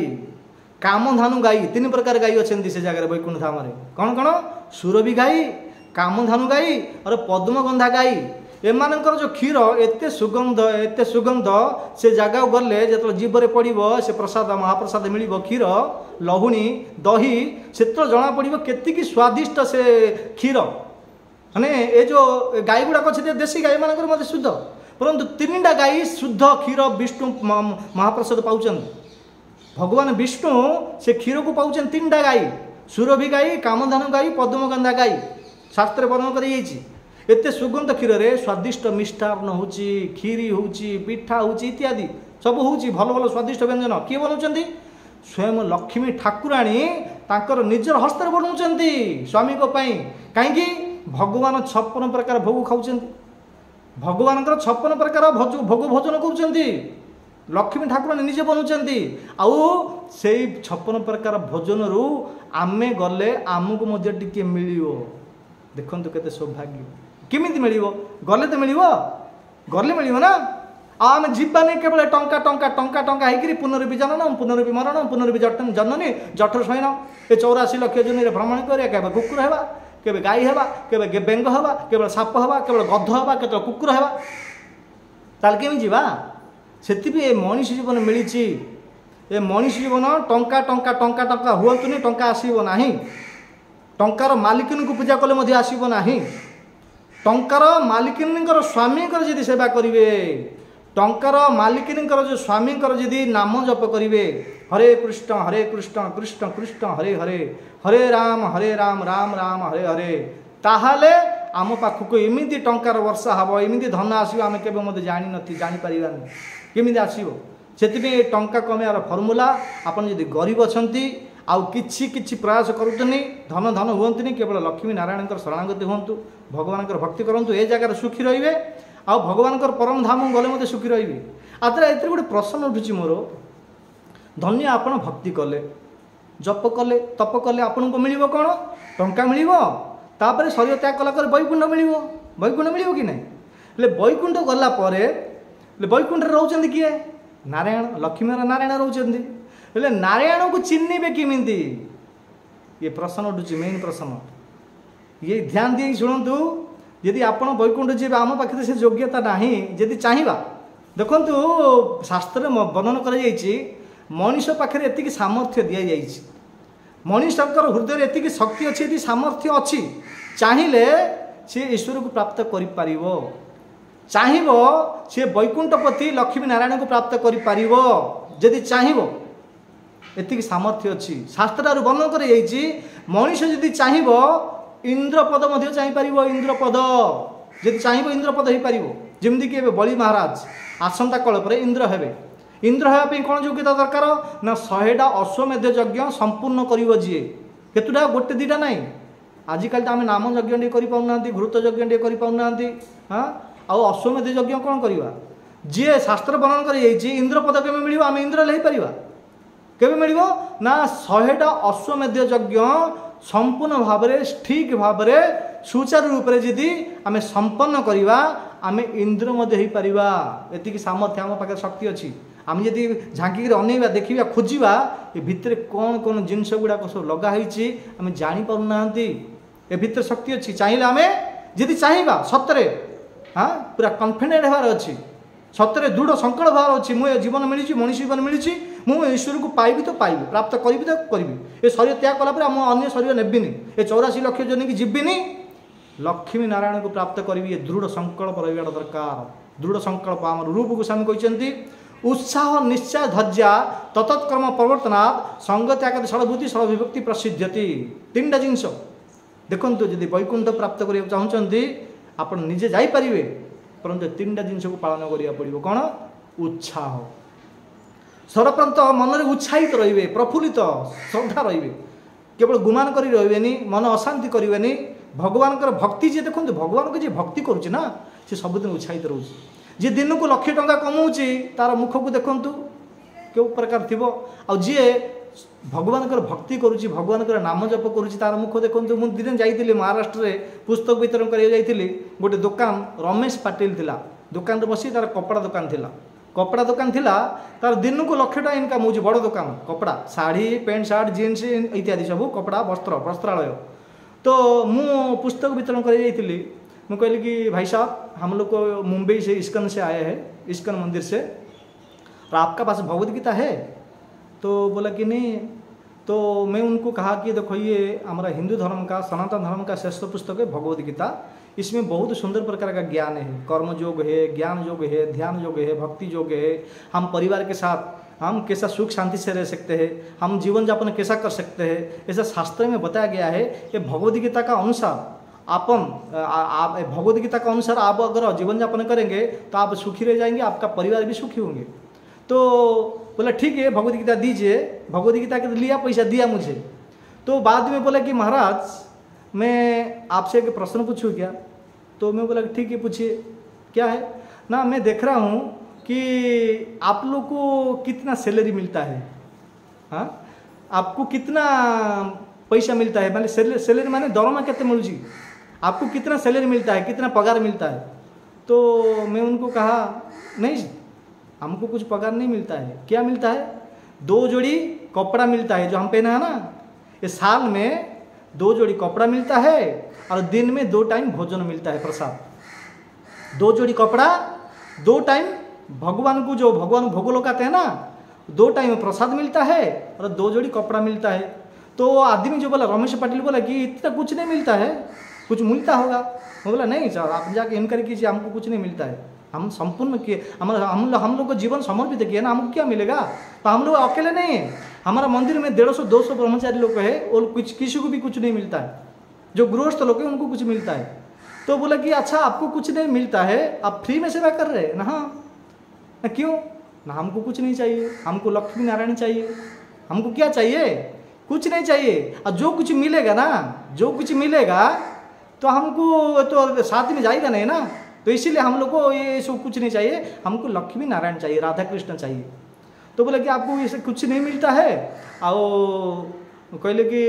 कामधानु गाई तीन प्रकार गाई अच्छा से जगह वैकुंठ धाम कौन कौन सुरभि गाई कामधानु गाई और पद्मगंधा गाई एमानकर जो क्षीर एते सुगंध से जगह गले जो जीवरे पड़ो से प्रसाद महाप्रसाद मिल क्षीर लहुणी दही से जना पड़ो केतिकी स्वादिष्ट से क्षीर माने ये जो गाई गुड़ाक अच्छे देशी गाई मानकर मत शुद्ध परंतु तीनटा गाई शुद्ध क्षीर विष्णु महाप्रसाद पाँच भगवान विष्णु से क्षीर को पाँच तीनटा गाई सुरभि गाई कामधानु गाई पद्मगंधा गाई शास्त्र वर्णन कर एते सुगंध क्षीर रे स्वादिष्ट मिष्टान्न होची खीरी होची पिठा होची इत्यादि सब होची भल भल स्वादिष्ट व्यंजन किए बनाउछंती स्वयं लक्ष्मी ठाकुराणी तांकर निजर हस्तर बनाउछंती स्वामी को पई काहेकि भगवान 56 प्रकार भोग खाउछंती भगवान 56 प्रकार भोग भोजन करूछंती लक्ष्मी ठाकुराणी निजे बनाउछंती आउ सेई 56 प्रकार भोजन रु आमे गले आमको मध्य टिके मिलियो देखंतु केते सौभाग्य केमिति मिलिबो गले तो मिलिबो गले मिलिबो ना आम जीवानी केवल टंका टंका टंका टंका होकर पुनर्वि जनन पुनर्वि मरण पुनर्वि जननी जठर शयन ए 84 लक्ष जन भ्रमण करिया केबे कुकुर हेबा केबे गाई हेबा केबे बेंग हेबा केवल साप हेबा केवल गध हेबा केवल कुकुर हेबा ताल केमि जीवा सेति भी ए मनीष जीवन मिलिछि ए मनीष जीवन टंका टंका टंका टंका हुअतुनी टंका आसीबो नाही टंकार मालिकिन को पूजा कले मध्य आसीबो नाही टंकार मालिकिन स्वामी जदि सेवा करेंगे टंकार मालिकिन जो स्वामी जदि नाम जप करेंगे हरे कृष्ण कृष्ण कृष्ण हरे हरे हरे राम राम राम हरे हरे ताहाले आम पाखक एमती टंकार वर्षा हम एमती धन आसो आम के जापर केमी आसो से टंका कमार फर्मूला आपन जदि गरीब अच्छा आउ किछि किछि प्रयास करूतनी धन धन हुअंतनी केवल लक्ष्मी नारायण शरणागति हुंतु भगवान भक्ति करंतु ए जगह सुखी रहिबे आउ भगवान परम धाम गले मते सुखी रहिबे आदरा एते गोटे प्रश्न उठुची मोर धन्य आपण भक्ति कले जप कले तप कले आपन को मिलिबो कोन टंका मिलिबो तापर शरीर त्याग कला कर वैकुंठ मिलिबो कि नहीं ले वैकुंठ गला परे ले वैकुंठ रे रहउचंदी किए नारायण लक्ष्मी नारायण रहउचंदी हेले नारायण को चिन्हबे किमिंती ये प्रश्न उठुची मेन प्रश्न ये ध्यान दी शुणु यदि आपण वैकुंठ जी आम पाखे से योग्यता नहीं यदि चाहिए देखंतु शास्त्र वर्णन कर मनीष पाखे एतिकी सामर्थ्य दि जाइए मनीष हृदय एतिकी शक्ति अच्छी सामर्थ्य अच्छी चाहिए सी ईश्वर को प्राप्त कर चाहिब सी वैकुंठपति लक्ष्मी नारायण को प्राप्त कर जदि चाहिब एति सामर्थ्य अच्छी शास्त्र वर्णन कर मनीष जदि चाहिब इंद्रपद चाहिपर इंद्रपद जदि चाहिए इंद्रपद हो पार जमीक बलि महाराज आसंता कल पर इंद्र हेबे इंद्र होगापी कौन योग्यता दरकार ना 100टा अश्वमेध यज्ञ संपूर्ण कर जी केतुटा गोटे दीटा ना आजिकल तो आम नाम यज्ञ करना घृत यज्ञ करना हाँ आउ अश्वमेध यज्ञ कौन करवा जी शास्त्र वर्णन कर इंद्रपद केवे मिल आम इंद्र लेपर केवे मिल ना 100टा अश्वमेध यज्ञ संपूर्ण भाव ठीक भाव सुचारू रूप से जदि आम संपन्न करवा आम इंद्र एति सामर्थ्य आम पाखे शक्ति अच्छी आम जदि झांकी अनेवा देखा खोजा ये भितर कौन कौन जिनस गुड़ाक सब लगाई आम जापारूना ए भितर शक्ति अच्छी चाहिए आम जदि चाहिए सतरे हाँ पूरा कन्फिडेंट होवार अच्छी सतरे दृढ़ संकल्प भाव अच्छी मुझे जीवन मिली मनुष्य जीवन मिली मुझे ईश्वर को पाइबी तो पाइबी प्राप्त करी तो करी ये शरीर त्याग कला अन्य शरीर नेबिनी ये 84 लक्ष जन की जीविनी लक्ष्मी नारायण को प्राप्त करी ये दृढ़ संकल्प रहा दरकार दृढ़ संकल्प आम रूप गोस्वामी कहते उत्साह निश्चय धैर्य तत्कर्म प्रवर्तनात् संग त्याग षडभूति षडविभक्ति प्रसिद्ध्यति 3टा जिनस देखु जदि वैकुंठ प्राप्त करने चाहते आप निजे जापारे परंतु 3टा जिनस को पालन करा पड़ो कौन उत्साह सर्वप्रथम मन में उत्साहित रे प्रफुल्लित श्रद्धा रे केवल गुमान कर रे मन अशांति करेनि भगवान भक्ति जी देखो भगवान को जी भक्ति करुच्ची ना सी सबुदिन उत्साहित रोचे जी दिन को 1,00,000 टंका कमाऊँगी तार मुख को देखु क्यों प्रकार थी जी भगवान भक्ति करुच्ची भगवान नाम जप करुच्ची तार मुख देखो मुझे दिन जाइए महाराष्ट्र में पुस्तक वितरण कर गोटे दुकान रमेश पाटिल थिला दुकान बसी तार कपड़ा दुकान थिला कपड़ा दुकान थिला तार दिन को 1,00,000 टंका इनकम होची बड़ दुकान कपड़ा साड़ी पैंट शर्ट जीन्स इत्यादि सब कपड़ा वस्त्र वस्त्रालय तो मु पुस्तक वितरण कर मैं कहली कि भाई साहब हम लोग को मुंबई से इस्कन से आए हैं इस्कन मंदिर से और आपका पास भगवद गीता है तो बोला कि नहीं तो मैं उनको कहा कि देखो ये हमारा हिंदू धर्म का सनातन धर्म का श्रेष्ठ पुस्तक है भगवद गीता इसमें बहुत सुंदर प्रकार का ज्ञान है कर्म योग है ज्ञान योग है ध्यान योग है भक्ति योग है हम परिवार के साथ हम कैसा सुख शांति से रह सकते हैं हम जीवन यापन कैसा कर सकते हैं ऐसा शास्त्र में बताया गया है कि भगवद गीता का अनुसार आप भगवद गीता का अनुसार आप अगर जीवन यापन करेंगे तो आप सुखी रह जाएंगे आपका परिवार भी सुखी होंगे तो बोला ठीक है भगवद गीता दीजिए भगवद गीता के लिया पैसा दिया मुझे तो बाद में बोला कि महाराज मैं आपसे एक प्रश्न पूछूँ क्या तो मैं बोला ठीक है पूछिए क्या है ना मैं देख रहा हूँ कि आप लोग को कितना सैलरी मिलता है हाँ आपको कितना पैसा मिलता है माने सैलरी माने दरमा कितने मिलूँ आपको कितना सैलरी मिलता है कितना पगार मिलता है तो मैं उनको कहा नहीं हमको कुछ पगार नहीं मिलता है क्या मिलता है 2 जोड़ी कपड़ा मिलता है जो हम पहना है ना ये साल में 2 जोड़ी कपड़ा मिलता है और दिन में 2 टाइम भोजन मिलता है प्रसाद 2 जोड़ी कपड़ा 2 टाइम भगवान को जो भगवान भोग लगाते हैं ना 2 टाइम प्रसाद मिलता है और 2 जोड़ी कपड़ा मिलता है तो आदमी जो बोला रमेश पाटिल बोला कि इतना कुछ नहीं मिलता है कुछ मिलता होगा मैं बोला नहीं सर आप जाके इनक्वायरी कीजिए हमको कुछ नहीं मिलता है हम संपूर्ण किए हम लोग को जीवन समर्पित किया ना हमको क्या मिलेगा तो हम लोग अकेले नहीं है हमारा मंदिर में 150-200 ब्रह्मचारी लोग है और कुछ किसी को भी कुछ नहीं मिलता है जो गृहस्थ लोग हैं उनको कुछ मिलता है तो बोला कि अच्छा आपको कुछ नहीं मिलता है आप फ्री में सेवा कर रहे हैं ना हाँ ना क्यों ना हमको कुछ नहीं चाहिए हमको लक्ष्मी नारायण चाहिए हमको क्या चाहिए कुछ नहीं चाहिए और जो कुछ मिलेगा ना जो कुछ मिलेगा तो हमको तो साथ में जाएगा नहीं ना तो इसीलिए हम लोग को ये सब कुछ नहीं चाहिए हमको लक्ष्मी नारायण चाहिए राधा कृष्ण चाहिए तो बोले कि आपको ये कुछ नहीं मिलता है और कहले कि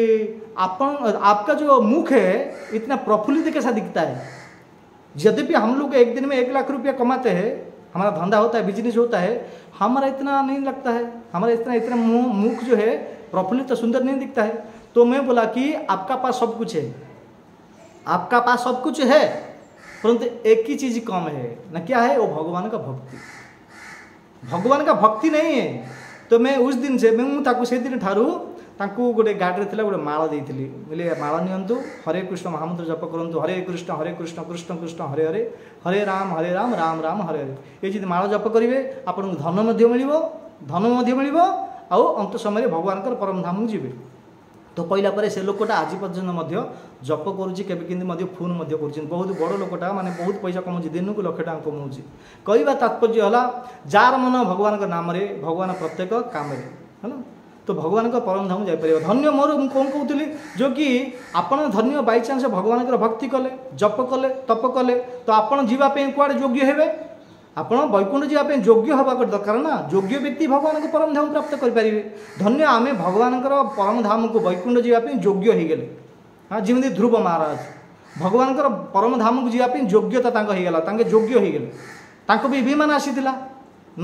आपका जो मुख है इतना प्रफुल्लित कैसा दिखता है यद्यपि हम लोग एक दिन में 1 लाख रुपया कमाते हैं हमारा धंधा होता है बिजनेस होता है हमारा इतना नहीं लगता है हमारा इतना मुख जो है प्रफुल्लित सुंदर नहीं दिखता है तो मैं बोला कि आपका पास सब कुछ है आपका पास सब कुछ है परंतु एक ही चीज़ कम है ना क्या है वो भगवान का भक्ति भगवान का भक्ति नहीं है तो मैं उस दिन से मैं ताकू से दिन ठारू ତାଙ୍କୁ ଗୋଟେ ଗାଡ଼ିରେ ଥିଲା ଗୋଟେ ମାଳ ଦେଇଥିଲି, ବୋଲେ ମାଳ ନିଅନ୍ତୁ, ହରେ କୃଷ୍ଣ ମହାମନ୍ତ୍ର ଜପ କରନ୍ତୁ, ହରେ କୃଷ୍ଣ କୃଷ୍ଣ କୃଷ୍ଣ ହରେ ହରେ, ହରେ ରାମ ରାମ ରାମ ହରେ ହରେ। ଏ ଯଦି ମାଳ ଜପ କରିବେ ଆପଣଙ୍କୁ ଧନ ମଧ୍ୟ ମିଳିବ ଆଉ ଅନ୍ତ ସମୟରେ ଭଗବାନଙ୍କର ପରମ ଧାମକୁ ଯିବେ। ତ କହିଲା ପରେ ସେ ଲୋକଟା ଆଜି ପର୍ଯ୍ୟନ୍ତ ମଧ୍ୟ ଜପ କରୁଛି, କେବେ କେମିତି ମଧ୍ୟ ଫୋନ୍ ମଧ୍ୟ କରୁଛନ୍ତି। ବହୁତ ବଡ଼ ଲୋକଟା, ମାନେ ବହୁତ ପଇସା କମାଉଛି, ଦିନକୁ ଲକ୍ଷ ଟଙ୍କା କମାଉଛି। କହିବା ତାତ୍ପର୍ଯ୍ୟ ହେଲା ଯାହାର ମନ ଭଗବାନଙ୍କ ନାମରେ, ଭଗବାନ ପ୍ରତ୍ୟେକ କାମରେ ହେଲା। ତ ଭଗବାନଙ୍କ ପରମ ଧାମ ଯାଇପାରିବ। ଧନ୍ୟ ମୋର, ମୁଁ କ'ଣ କହୁଥିଲି, ଯେଉଁ କି ଆପଣ ଧନ୍ୟ ବାଇଚାନ୍ସ ଭଗବାନଙ୍କର ଭକ୍ତି କଲେ, ଜପ କଲେ, ତପ କଲେ, ତ ଆପଣ ଯିବା ପାଇଁ କୁଆଡ଼େ ଯୋଗ୍ୟ ହେବେ? ଆପଣ ବୈକୁଣ୍ଠ ଯିବା ପାଇଁ ଯୋଗ୍ୟ ହେବା ଦରକାର ନା। ଯୋଗ୍ୟ ବ୍ୟକ୍ତି ଭଗବାନଙ୍କ ପରମ ଧାମ ପ୍ରାପ୍ତ କରିପାରିବେ। ଧନ୍ୟ ଆମେ ଭଗବାନଙ୍କର ପରମ ଧାମକୁ ବୈକୁଣ୍ଠ ଯିବା ପାଇଁ ଯୋଗ୍ୟ ହେଇଗଲେ। ହଁ, ଯେମିତି ଧ୍ରୁବ ମହାରାଜ ଭଗବାନଙ୍କର ପରମ ଧାମକୁ ଯିବା ପାଇଁ ଯୋଗ୍ୟତା ତାଙ୍କ ହେଇଗଲା, ତାଙ୍କେ ଯୋଗ୍ୟ ହେଇଗଲେ। ତାଙ୍କୁ ବି ବିମାନ ଆସିଥିଲା,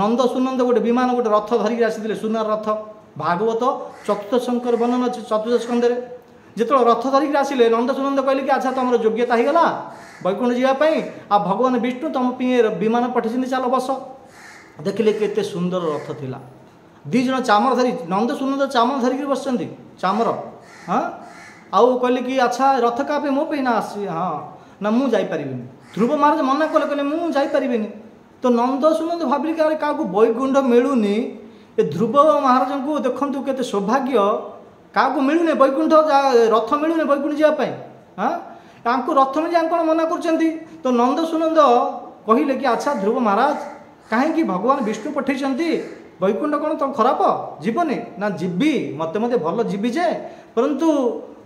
ନନ୍ଦ ସୁନନ୍ଦ ଗୋଟେ ବିମାନ, ଗୋଟେ ରଥ ଧରିକି ଆସିଥିଲେ, ସୁନାର ରଥ। ଭାଗବତ ଚତୁର୍ଥ ଶଙ୍କର ବର୍ଣ୍ଣନ ଅଛି, ଚତୁର୍ଥ ସ୍କନ୍ଧରେ। ଯେତେବେଳେ ରଥ ଧରିକି ଆସିଲେ, ନନ୍ଦ ସୁନନ୍ଦ କହିଲେ କି ଆଚ୍ଛା ତମର ଯୋଗ୍ୟତା ହେଇଗଲା ବୈକୁଣ୍ଠ ଯିବା ପାଇଁ, ଆଉ ଭଗବାନ ବିଷ୍ଣୁ ତମ ପାଇଁ ବିମାନ ପଠେଇଛନ୍ତି, ଚାଲ ବସ। ଦେଖିଲେ କେତେ ସୁନ୍ଦର ରଥ ଥିଲା। ଦୁଇ ଜଣ ଚାମର ଧରି, ନନ୍ଦ ସୁନନ୍ଦ ଚାମର ଧରିକି ବସିଛନ୍ତି, ଚାମର। ହଁ, ଆଉ କହିଲେ କି ଆଚ୍ଛା ରଥ କାହା ପାଇଁ? ମୋ ପାଇଁ ନା ଆସିଛି। ହଁ, ନା ମୁଁ ଯାଇପାରିବିନି। ଧ୍ରୁବ ମହାରାଜ ମନା କଲେ, କହିଲେ ମୁଁ ଯାଇପାରିବିନି। ତ ନନ୍ଦ ସୁନନ୍ଦ ଭାବିଲେ କି ଆରେ କାହାକୁ ବୈକୁଣ୍ଠ ମିଳୁନି, ଏ ଧ୍ରୁବ ମହାରାଜଙ୍କୁ ଦେଖନ୍ତୁ କେତେ ସୌଭାଗ୍ୟ, କାହାକୁ ମିଳୁନି ବୈକୁଣ୍ଠ, ରଥ ମିଳୁନି ବୈକୁଣ୍ଠ ଯିବା ପାଇଁ। ହଁ, ତାଙ୍କୁ ରଥ ମିଳି କ'ଣ ମନା କରୁଛନ୍ତି? ତ ନନ୍ଦ ସୁନନ୍ଦ କହିଲେ କି ଆଚ୍ଛା ଧ୍ରୁବ ମହାରାଜ, କାହିଁକି ଭଗବାନ ବିଷ୍ଣୁ ପଠେଇଛନ୍ତି ବୈକୁଣ୍ଠ, କ'ଣ ତ ଖରାପ ଯିବନି? ନା ଯିବି, ମୋତେ ଭଲ ଯିବି ଯେ, ପରନ୍ତୁ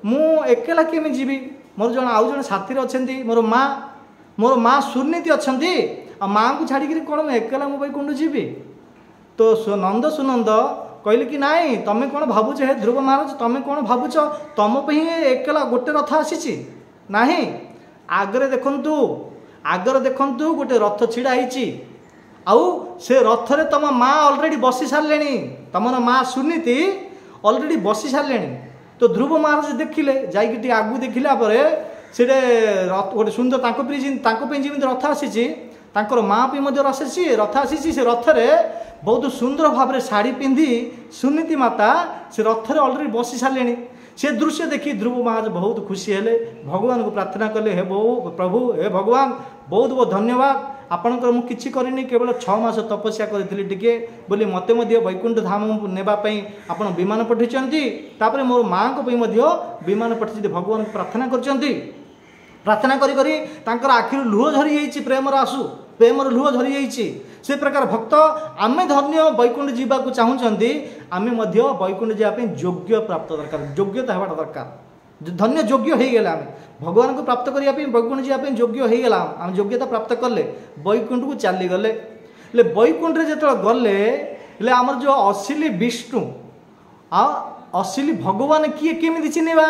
ମୁଁ ଏକଲା କେମିତି ଯିବି? ମୋର ଆଉ ଜଣେ ସାଥିରେ ଅଛନ୍ତି, ମୋର ମା ସୁନୀତି ଅଛନ୍ତି, ଆଉ ମାଆଙ୍କୁ ଛାଡ଼ିକିରି କ'ଣ ମୁଁ ଏକଲା ମୁଁ ବୈକୁଣ୍ଠ ଯିବି? ତ ନନ୍ଦ ସୁନନ୍ଦ କହିଲେ କି ନାଇଁ, ତମେ କ'ଣ ଭାବୁଛ ହେ ଧ୍ରୁବ ମହାରାଜ, ତମେ କ'ଣ ଭାବୁଛ ତମ ପାଇଁ ଏକଲା ଗୋଟେ ରଥ ଆସିଛି? ନାହିଁ, ଆଗରେ ଦେଖନ୍ତୁ ଗୋଟେ ରଥ ଛିଡ଼ା ହେଇଛି, ଆଉ ସେ ରଥରେ ତମ ମା ଅଲରେଡ଼ି ବସି ସାରିଲେଣି, ତମର ମା ସୁନୀତି ଅଲରେଡ଼ି ବସି ସାରିଲେଣି। ତ ଧ୍ରୁବ ମହାରାଜ ଦେଖିଲେ, ଯାଇକି ଟିକେ ଆଗକୁ ଦେଖିଲା ପରେ ସେଠି ଗୋଟେ ସୁନ୍ଦର ତାଙ୍କ ପାଇଁ ଯେମିତି ରଥ ଆସିଛି, ତାଙ୍କର ମା ପାଇଁ ମଧ୍ୟ ରଥ ଆସିଛି। ସେ ରଥରେ ବହୁତ ସୁନ୍ଦର ଭାବରେ ଶାଢ଼ୀ ପିନ୍ଧି ସୁନୀତି ମାତା ସେ ରଥରେ ଅଲରେଡ଼ି ବସି ସାରିଲେଣି। ସେ ଦୃଶ୍ୟ ଦେଖି ଧ୍ରୁବ ମହାରାଜ ବହୁତ ଖୁସି ହେଲେ, ଭଗବାନଙ୍କୁ ପ୍ରାର୍ଥନା କଲେ, ହେ ପ୍ରଭୁ, ହେ ଭଗବାନ, ବହୁତ ବହୁତ ଧନ୍ୟବାଦ, ଆପଣଙ୍କର ମୁଁ କିଛି କରିନି, କେବଳ 6 ମାସ ତପସ୍ୟା କରିଥିଲି ଟିକେ ବୋଲି ମୋତେ ମଧ୍ୟ ବୈକୁଣ୍ଠ ଧାମ ନେବା ପାଇଁ ଆପଣ ବିମାନ ପଠାଇଛନ୍ତି, ତାପରେ ମୋର ମାଆଙ୍କ ପାଇଁ ମଧ୍ୟ ବିମାନ ପଠାଇଛନ୍ତି। ଭଗବାନଙ୍କୁ ପ୍ରାର୍ଥନା କରିଛନ୍ତି। ପ୍ରାର୍ଥନା କରି ତାଙ୍କର ଆଖିରୁ ଲୁହ ଝରି ଯାଇଛି, ପ୍ରେମର ଲୁହ ଝରି ଯାଇଛି। ସେ ପ୍ରକାର ଭକ୍ତ ଆମେ ଧନ୍ୟ ବୈକୁଣ୍ଠ ଯିବାକୁ ଚାହୁଁଛନ୍ତି, ଆମେ ମଧ୍ୟ ବୈକୁଣ୍ଠ ଯିବା ପାଇଁ ଯୋଗ୍ୟ ପ୍ରାପ୍ତ ଦରକାର, ଯୋଗ୍ୟତା ହେବାଟା ଦରକାର। ଧନ୍ୟ ଯୋଗ୍ୟ ହେଇଗଲେ, ଆମେ ଭଗବାନଙ୍କୁ ପ୍ରାପ୍ତ କରିବା ପାଇଁ, ବୈକୁଣ୍ଠ ଯିବା ପାଇଁ ଯୋଗ୍ୟ ହେଇଗଲା, ଆମେ ଯୋଗ୍ୟତା ପ୍ରାପ୍ତ କଲେ, ବୈକୁଣ୍ଠକୁ ଚାଲିଗଲେ। ହେଲେ ବୈକୁଣ୍ଠରେ ଯେତେବେଳେ ଗଲେ, ହେଲେ ଆମର ଯେଉଁ ଅସିଲି ବିଷ୍ଣୁ ଆଉ ଅସିଲି ଭଗବାନ କିଏ କେମିତି ଚିହ୍ନିବା?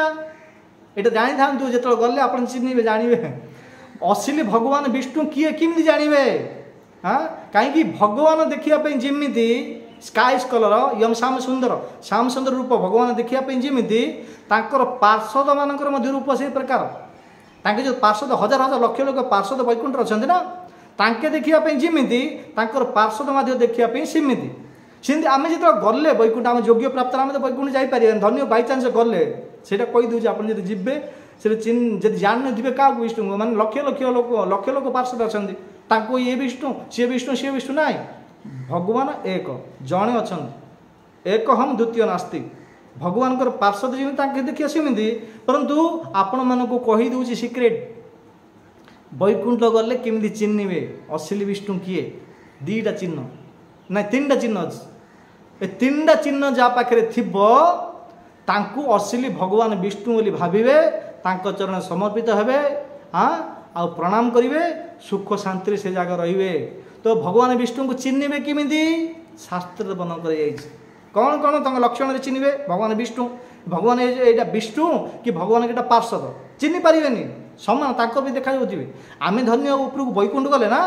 এটা জানিথান্তু যেতବେଳେ গলে ଆପଣ চিহ୍ନିବେ, ଜାଣିବେ ଅସିଲି ଭଗବାନ ବିଷ୍ଣୁ କିଏ କେମିତି ଜାଣିବେ? ହଁ, କାହିଁକି ଭଗବାନ ଦେଖିବା ପାଇଁ ଯେମିତି ସ୍କାଇସ୍ କଲର ଶ୍ୟାମ ସୁନ୍ଦର ରୂପ ଭଗବାନ ଦେଖିବା ପାଇଁ ଯେମିତି, ତାଙ୍କର ପାର୍ଷଦ ମାନଙ୍କର ମଧ୍ୟ ରୂପ ସେହି ପ୍ରକାର। ତାଙ୍କେ ଯେଉଁ ପାର୍ଷଦ ହଜାର ହଜାର ଲକ୍ଷ ଲକ୍ଷ ପାର୍ଷଦ ବୈକୁଣ୍ଠରେ ଅଛନ୍ତି ନା, ତାଙ୍କେ ଦେଖିବା ପାଇଁ ଯେମିତି, ତାଙ୍କର ପାର୍ଷଦ ମଧ୍ୟ ଦେଖିବା ପାଇଁ ସେମିତି। ଆମେ ଯେତେବେଳେ ଗଲେ ବୈକୁଣ୍ଠ, ଆମେ ଯୋଗ୍ୟ ପ୍ରାପ୍ତ, ଆମେ ତ ବୈକୁଣ୍ଠ ଯାଇପାରିବାନି, ଧନ୍ୟ ବାଇଚାନ୍ସ ଗଲେ, ସେଇଟା କହିଦେଉଛି, ଆପଣ ଯଦି ଯିବେ ସେଟା ଯଦି ଜାଣିନଥିବେ କାହାକୁ ବିଷ୍ଣୁ, ମାନେ ଲକ୍ଷ ଲକ୍ଷ ପାର୍ଷଦ ଅଛନ୍ତି, ତାଙ୍କୁ ଇଏ ବିଷ୍ଣୁ, ସିଏ ବିଷ୍ଣୁ ନାହିଁ। ଭଗବାନ ଏକ, ଜଣେ ଅଛନ୍ତି, ଏକ ହମ୍ ଦ୍ୱିତୀୟ ନାସ୍ତି। ଭଗବାନଙ୍କର ପାର୍ଷଦ ଯେମିତି ତାଙ୍କେ ଦେଖିବା ସେମିତି, ପରନ୍ତୁ ଆପଣମାନଙ୍କୁ କହିଦେଉଛି ସିକ୍ରେଟ୍, ବୈକୁଣ୍ଠ ଗଲେ କେମିତି ଚିହ୍ନିବେ ଅସିଲି ବିଷ୍ଣୁ କିଏ? 2ଟା ଚିହ୍ନ, ନାଇଁ 3ଟା ଚିହ୍ନ ଅଛି। ଏ 3ଟା ଚିହ୍ନ ଯାହା ପାଖରେ ଥିବ, ତାଙ୍କୁ ଅସିଲି ଭଗବାନ ବିଷ୍ଣୁ ବୋଲି ଭାବିବେ, ତାଙ୍କ ଚରଣ ସମର୍ପିତ ହେବେ, ଆଉ ପ୍ରଣାମ କରିବେ, ସୁଖ ଶାନ୍ତିରେ ସେ ଜାଗା ରହିବେ। ତ ଭଗବାନ ବିଷ୍ଣୁଙ୍କୁ ଚିହ୍ନିବେ କେମିତି? ଶାସ୍ତ୍ରରେ ବର୍ଣ୍ଣନା କରାଯାଇଛି। କ'ଣ କ'ଣ ତାଙ୍କ ଲକ୍ଷଣରେ ଚିହ୍ନିବେ ଭଗବାନ ବିଷ୍ଣୁ? ଭଗବାନ ଏଇଟା ବିଷ୍ଣୁ କି ଭଗବାନ ଏଇଟା ପାର୍ଷଦ ଚିହ୍ନି ପାରିବେନି, ସମାନ ତାଙ୍କର ବି ଦେଖାଯାଉଥିବେ। ଆମେ ଧନ୍ୟ ଉପରକୁ ବୈକୁଣ୍ଠ ଗଲେ ନା,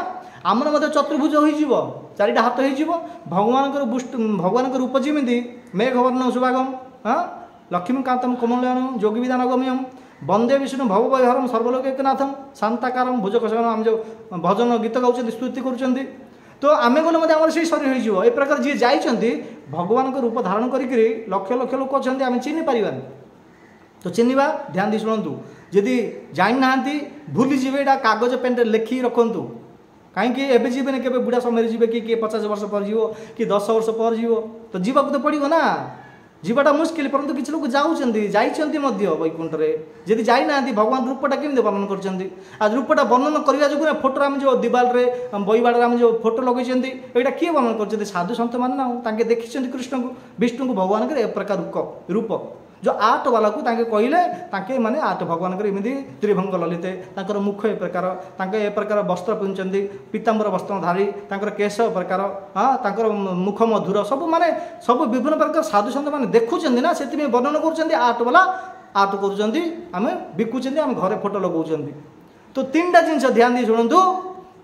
ଆମର ମଧ୍ୟ ଚତୁର୍ଭୁଜ ହୋଇଯିବ, 4ଟା ହାତ ହୋଇଯିବ। ଭଗବାନଙ୍କ ରୂପ ଯେମିତି ମେଘବର୍ଣ୍ଣ ଶୁଭାଗମ, ଲକ୍ଷ୍ମୀକାନ୍ତମ କମଳୟନମ ଯୋଗୀ ବିଧାନ ଗମ୍ୟମ ବନ୍ଦେ ବିଷ୍ଣୁ ଭବଭୟହରମ ସର୍ବଲୋକ ଏକନାଥମ ଶାନ୍ତାକାରମ ଭୁଜକଶୟନ। ଆମେ ଯେଉଁ ଭଜନ ଗୀତ ଗାଉଛନ୍ତି, ସ୍ତୁତି କରୁଛନ୍ତି, तो आम गले आम से शरीर हो प्रकार जी जाइए भगवान रूप धारण करी लक्ष लक्ष लोक अच्छा आम चिन्ह पारानी तो चिन्हवा ध्यान दी शुणु जदि जाना भूली जी कागज पेन लिखिक रखु कहीं एवं जीवन के बुढ़ा समय जी कि 50 वर्ष पर जीव कि 10 वर्ष पर जीव तो जीवा तो पड़ो ना जीवाटा मुस्किल परंतु किसी लोग जाइए वैकुंठ में जदि जाना भगवान रूपटा केमी वर्णन कर रूपटा वर्णन करने जो फोटो आम जो दिवाल में बईबाड़ आम जो फोटो लगे यहाँ किए वर्णन कर साधु सत मान ना देखी कृष्ण को विष्णु को भगवान के एक प्रकार रूप जो आर्ट वाला को कहले माने आर्ट भगवान एमती त्रिभंग ललिते तांकर मुख ए प्रकार वस्त्र पिंधुंट पीताम्बर वस्त्रधारी तांकर केश प्रकार तांकर मुख मधुर सब माने सब विभिन्न प्रकार साधु सन्त मैंने देखुं ना से वर्णन कर आर्ट वाला आर्ट करें बिकुंट आम घरे फोटो लगाऊँ तो 3टा जिनस ध्यान दी शुणु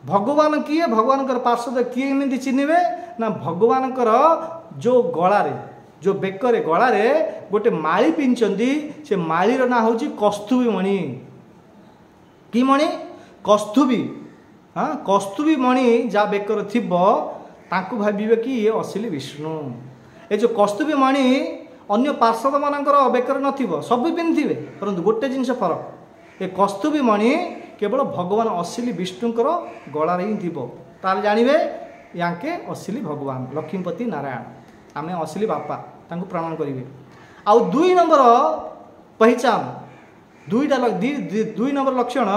भगवान किए भगवान पार्षद किए एमती चिन्हे ना भगवान जो गलारे जो बेकरे गलारे गोटे माली पिंधुंट से मालीर ना हूँ कस्तुबी मणि कि मणि कस्तुबी हाँ कस्तुबी मणि जहाँ बेकर थी भावे कि ये असली विष्णु ये जो कस्तुबी मणि अन्य पार्षद मानकर बेकर न सब पिंधे परंतु गोटे जिनस फरक ये कस्तुबी मणि केवल भगवान असली विष्णुकर गलार ही थी तार जानवे याके असली भगवान लक्ष्मीपति नारायण आमे असली बापा तांको प्रणाम करेंगे आउ 2 नंबर पहचान 2 नंबर लक्षण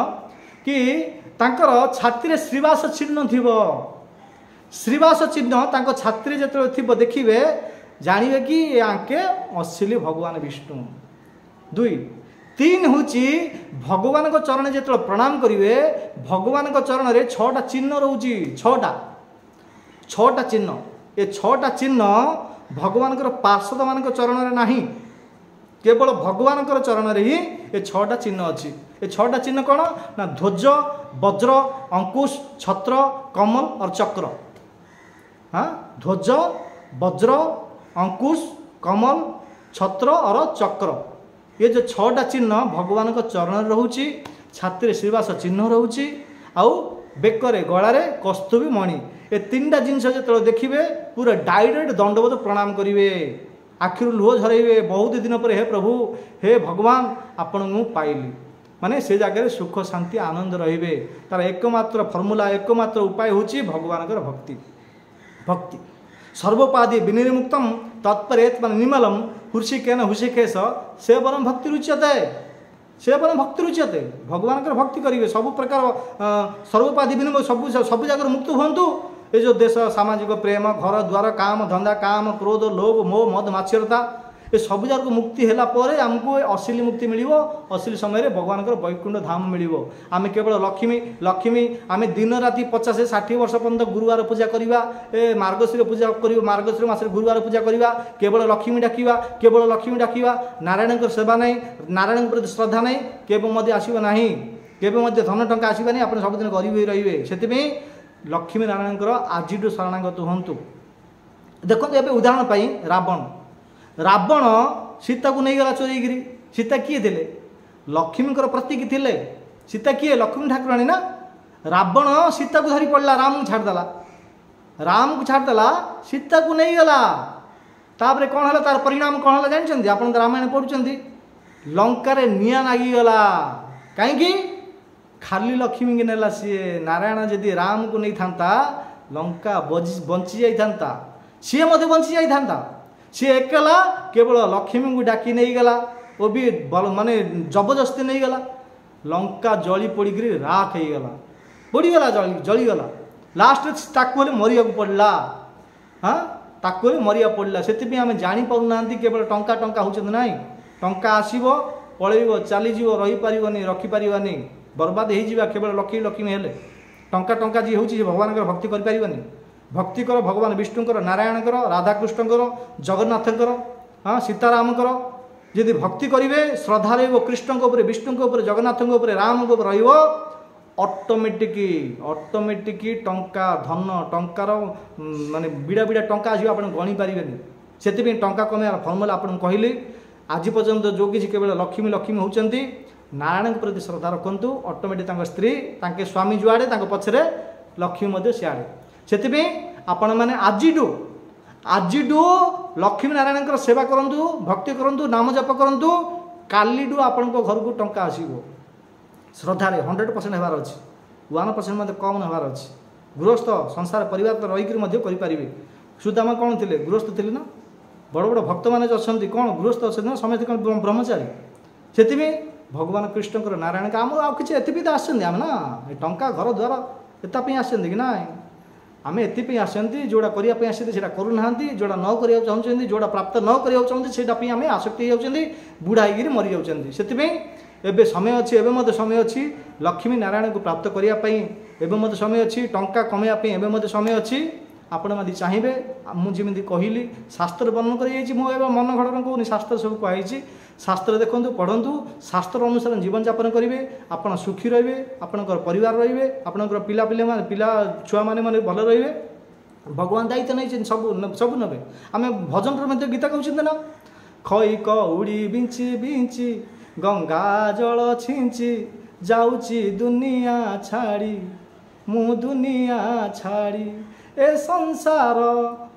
कि तांकर छाती श्रीवास चिन्ह थी श्रीवास चिन्ह तांको छाती जो थी देखिए जानवे कि आके असली भगवान विष्णु 2 3 हूँ भगवान चरण जो प्रणाम करेंगे भगवान चरण में 6टा चिन्ह रोचे 6टा चिन्ह ये 6टा चिन्ह भगवान पार्षद मान चरण में नहीं केवल भगवान चरण में ही ये 6टा चिन्ह अच्छी ये 6टा चिन्ह कौन ना ध्वज वज्र अंकुश छत्र कमल और चक्र हाँ ध्वज वज्र अंकुश कमल छत्र और चक्र ये जो 6टा चिन्ह भगवान चरण रोचे छाती श्रीवास चिन्ह रोचे आउ बेकरे गलारे कस्तुबी मणि ये 3टा जिनस जो देखिए पूरा डायरेक्ट दंडवत प्रणाम करेंगे आखिर लुह झरेबे बहुत दिन पर हे प्रभु हे भगवान आपण मु पाइली माने से जगह सुख शांति आनंद रहिबे तार एकमात्र फर्मुला एकमात्र उपाय होची भगवान भक्ति भक्ति सर्वोपाधि विनिर्मुक्तम तत्परेत निर्मलम हृषिकेन हुषिकेश से परम भक्ति रुच्यते से परम भक्ति रुच्यते भगवान भक्ति करेंगे सब प्रकार सर्वोपाधि विनिमय सब जगह मुक्त हूँ ये जो देश सामाजिक प्रेम घर द्वार काम धंदा काम क्रोध लोभ मोह मद मात्सर्यता ये सब जगह मुक्ति है आमको असली मुक्ति मिल असली समय भगवान वैकुंठ धाम मिल आम केवल लक्ष्मी लक्ष्मी आम दिन राति 50-60 वर्ष पर्यंत गुरुवार पूजा करवा मार्गशीर पूजा कर मार्गशीर मास गुरुवार पूजा करवा केवल लक्ष्मी डाकिवा केवल लक्ष्मी डाकिवा नारायण सेवा नहीं नारायण प्रति श्रद्धा नहीं केवल आसब ना केवल धन टंका आसबानी आप सबुदिन गरीब रे से लक्ष्मी नारायण आज शरणागत हूँ देखो ये उदाहरण पाई रावण रावण सीता को नहीं गला चोरी सीता किए थे लक्ष्मी प्रतीक थे सीता किए लक्ष्मी ठाकुराणी ना रावण सीता को धरी पड़ा राम को छाड़देला राम को छाड़देला सीता को नहीं गला तापर कौन है तार परिणाम कौन है जानते आप रामायण पढ़ुं लंकार निआ नागिगला कहीं खाली लक्ष्मी की नेला सी नारायण जदि राम को नहीं था लंका बंची जाता सी बंची जाता सी एकला केवल लक्ष्मी को डाकी नहीं गला वो भी माने जबरदस्ती नहीं गला लंका जली पड़ी राख हो गला पड़गला जलीगला लास्ट ताकू मरिया पड़ा हाँ ताकू मरिया पड़ा से आम जापारूना केवल टंका टंका होती ना टंका आसब पलैब चलीज रहीपर रखिपारानी बर्बाद हो केवल लक्ष्मी लक्ष्मी हेले टंका टंका जी हूँ भगवान भक्ति करें भक्ति कर भगवान विष्णुकर नारायणकर राधाकृष्णकर जगन्नाथकर हाँ सीतारामकर यदि भक्ति करेंगे श्रद्धा कृष्ण विष्णु जगन्नाथ राम ऑटोमेटिक टंका धन टंकार माने बिड़ा बिड़ा टंका आस गणी पारे से टंका कमार फर्मुला आपको कहली आज पर्यंत जो किसी केवल लक्ष्मी लक्ष्मी होती नारायण प्रति श्रद्धा रखु ऑटोमेटिक स्त्री स्वामी जुआड़े पछरे लक्ष्मी सियाड़े से आपण मैंने आजिडू लक्ष्मी नारायण सेवा करूँ भक्ति करूँ नाम जप करूँ कालीडू आपण घर को टंका आसो श्रद्धार 100% होबार अच्छी 1% मत कम होबार अच्छी गृहस्थ संसार परिवार तो रहीकि करें सुदामा कौन थे गृहस्थ थे ना बड़ बड़ भक्त मैंने अच्छा कौन गृहस्थ अच्छे ना समस्त कौन ब्रह्मचारी से भगवान कृष्ण नारायण आम आ कि एति आम ना टंका घर द्वार एतापी आसती कि ना आम एति आसती जोड़ा करने आसते से करूना जोड़ा न करा चाहते जोड़ा प्राप्त न करा चाहते से आम आसक्ति होती बुढ़ा हो मरी जाती से एबे समय अच्छी एवं मत समय अच्छी लक्ष्मी नारायण को प्राप्त करने एवं मत समय अच्छी टंका कमाइवाई एवं मत समय अच्छी आपण मत चाहिए मुझे कहली शास्त्र वर्णन कर मन घड़न कहूनी शास्त्र सब कहुई शास्त्र देखूँ पढ़ु शास्त्र अनुसार जीवन यापन करेंगे आपड़ सुखी रे आपण परिवार रे आपणकर पिला पिला छुआ मैंने भल रे भगवान दायित्व नहीं सब नबे आम भजन गीता कहते ना खई कौड़ी बिंची बिंची गंगा जल छिंची जाऊची दुनिया छाड़ी मु दुनिया छाड़ी ए संसार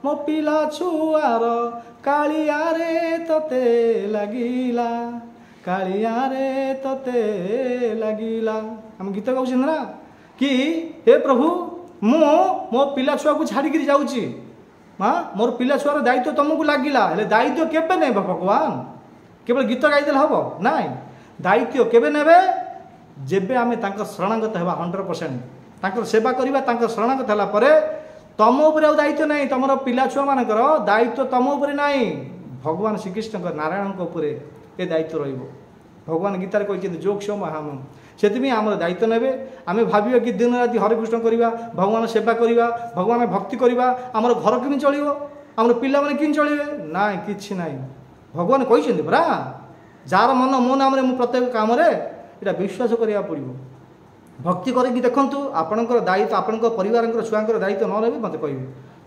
मो पिला छुआर कालिया रे तते लागिला कालिया रे तते लागिला हम गीत गाउछन ना कि हे प्रभु मु मो पिला छुआ को छाड़ी करी जाउची हां मोर पिला छुआर दायित्व तुमको लागिला हेले दायित्व केबे नै भगवान केवल गीत गाइदेल हम ना दायित्व केबे नेबे जेबे आमे तांकर शरणागत हेबा 100% तांकर सेवा करिबा तांकर शरणागत हला परे तम उपर दायित्व नहीं तुम पिला छुआ मान दायित्व तुम उपर नहीं भगवान श्रीकृष्ण नारायण उपर ए दायित्व भगवान गीतार कहते जोक्षम हम से आम दायित्व ने आम भाव कि दिन राति हरे कृष्ण करवा भगवान सेवा करवा भगवान भक्ति करवा आमर घर केमी चलो आम पिला मैंने कि चलिए ना कि ना भगवान कहते परा जार मन मो नाम प्रत्येक काम यहाँ विश्वास करा पड़ो भक्ति करके देखूँ आपणकर दायित्व आपण परिवार छुआर दायित्व न नेबे मत कहे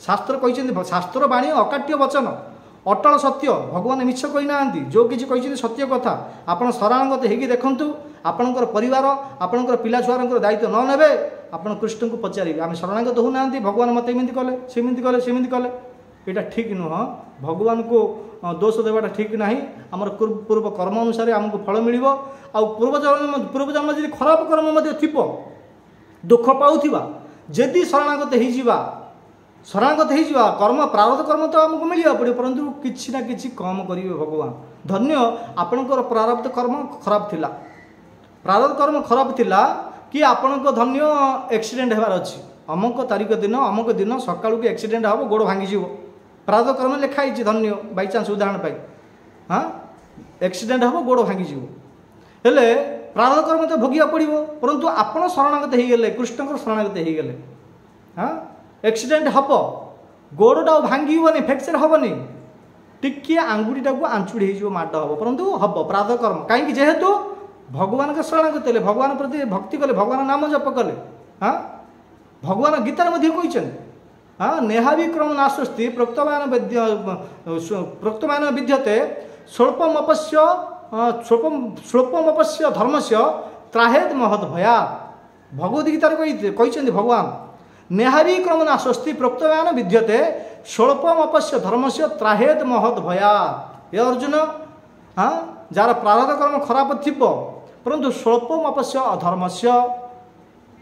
शास्त्र कहते शास्त्र बाणी अकाट्य वचन अटल सत्य भगवान मिछ कहीना जो किसी सत्य कथा आपड़ शरणागत होगी देखूँ आपणकर परिवार आपणकर पिला छुआर दायित्व न नेबे आप कृष्ण को पचारे आम शरणागत होना भगवान मत एमती कले सेमती कले सेमती कले यहाँ ठीक नुह भगवान को दोष देवाटा ठीक ना आमर पूर्व कर्म अनुसार आमको फल मिल पूर्वजन्म जी खराब कर्म थी दुख पाऊा जदि शरणागत शरणागत हो कर्म प्रारब्ध कर्म तो आमको मिलवा पड़े परंतु किसी ना कि कम करेंगे भगवान धन्य आपणकर प्रारब्ध कर्म खराब थिला प्रारब्ध कर्म खराब थिला कि आपणक धन्य एक्सीडेंट होबार अच्छी अमुक तारीख दिन अमुक दिन सकाल को एक्सीडेंट हम गोड़ भांगी प्रारब्ध कर्म लिखाई धन्य बाई चान्स उदाहरण पाई हाँ एक्सीडेंट हम गोड़ भांगी हेले प्रारब्ध कर्म तो भोगिया पड़ो परंतु आपण शरणागत हो गले कृष्ण शरणागत हो गले हाँ एक्सीडेंट हम गोड़टा भांगनी फ्रैक्चर हेनी टिके आंगुठीटा को आंचुड़ी हो माड हम परंतु हम प्रारब्ध कर्म कहीं जेहेतु भगवान के शरणागत हेले भगवान प्रति भक्ति कले भगवान नाम जप कले हाँ भगवान गीतार कहते हाँ नेहाविक्रम नास्ति प्रोक्तमान विद्यते स्वल्पमपश्य स्वल्पमपश्य धर्मस्य त्राहेत महद भया भगवद गीतार कहते भगवान नेहाविक्रम नास्ति प्रोक्तमान विद्यते स्वल्पमपश्य धर्मस्य त्राहेत महद भया ये अर्जुन हाँ जार प्रारब्ध कर्म खराब थी परंतु स्वल्पमपश्य अधर्मस्य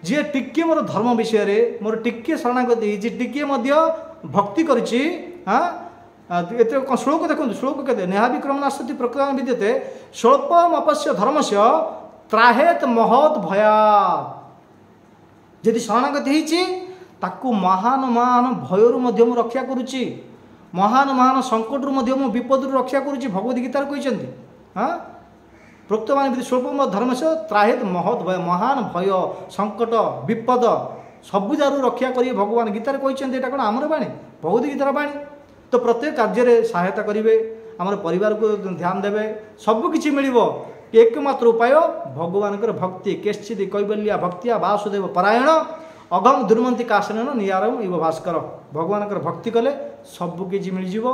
जी टिके मोर धर्म विषय रे मोर टिके शरणागत टिके भक्ति करिछि हाँ एते श्लोक देखो श्लोक कहते नेहाविक्रम नास्ति प्रकृति विद्यते स्वल्पमपश्य धर्मस्य त्राहेत महत् भयात् यदि शरणागत होइछि ताकू महान महान भयरु मध्य मु रक्षा करुछि महान महान संकट मध्य मु विपद रक्षा करुछि भगवद गीतार कहते हाँ प्रोक्तमान विधि स्वल्प धर्म से त्राहेत महत् भय महान भय संकट विपद सबुजारू रक्षा करिए भगवान गीतार कहते कौन आमर बाणी भगवद गीतार बाणी तो प्रत्येक कार्य सहायता करेंगे आम परिवार को ध्यान देवे सबकि मिल एकमात्र उपाय भगवान भक्ति केश्चित कैबल्या भक्तिया वासुदेव परायण अगम दुर्मंती काशन नियारम इव भास्कर भगवान भक्ति कले सबकि मिलଯିव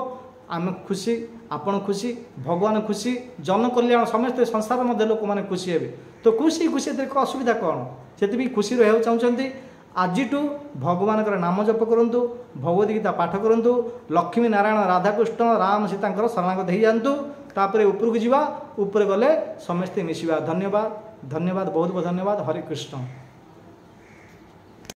आम खुशी आपण खुशी भगवान खुशी जन कल्याण समस्त संसार मध्य लोक मैंने खुशी हे तो खुशी खुशी असुविधा कौन से खुशी रहा चाहते आजिठू भगवान नाम जप करूँ, भगवद गीता पाठ करूँ, लक्ष्मी नारायण राधाकृष्ण राम सीता शरणागत हो जातु, तापर उपरକୁ ଯିବା, ऊपर गले समस्ते मिसिबा। धन्यवाद धन्यवाद, बहुत बहुत धन्यवाद। हरे कृष्ण।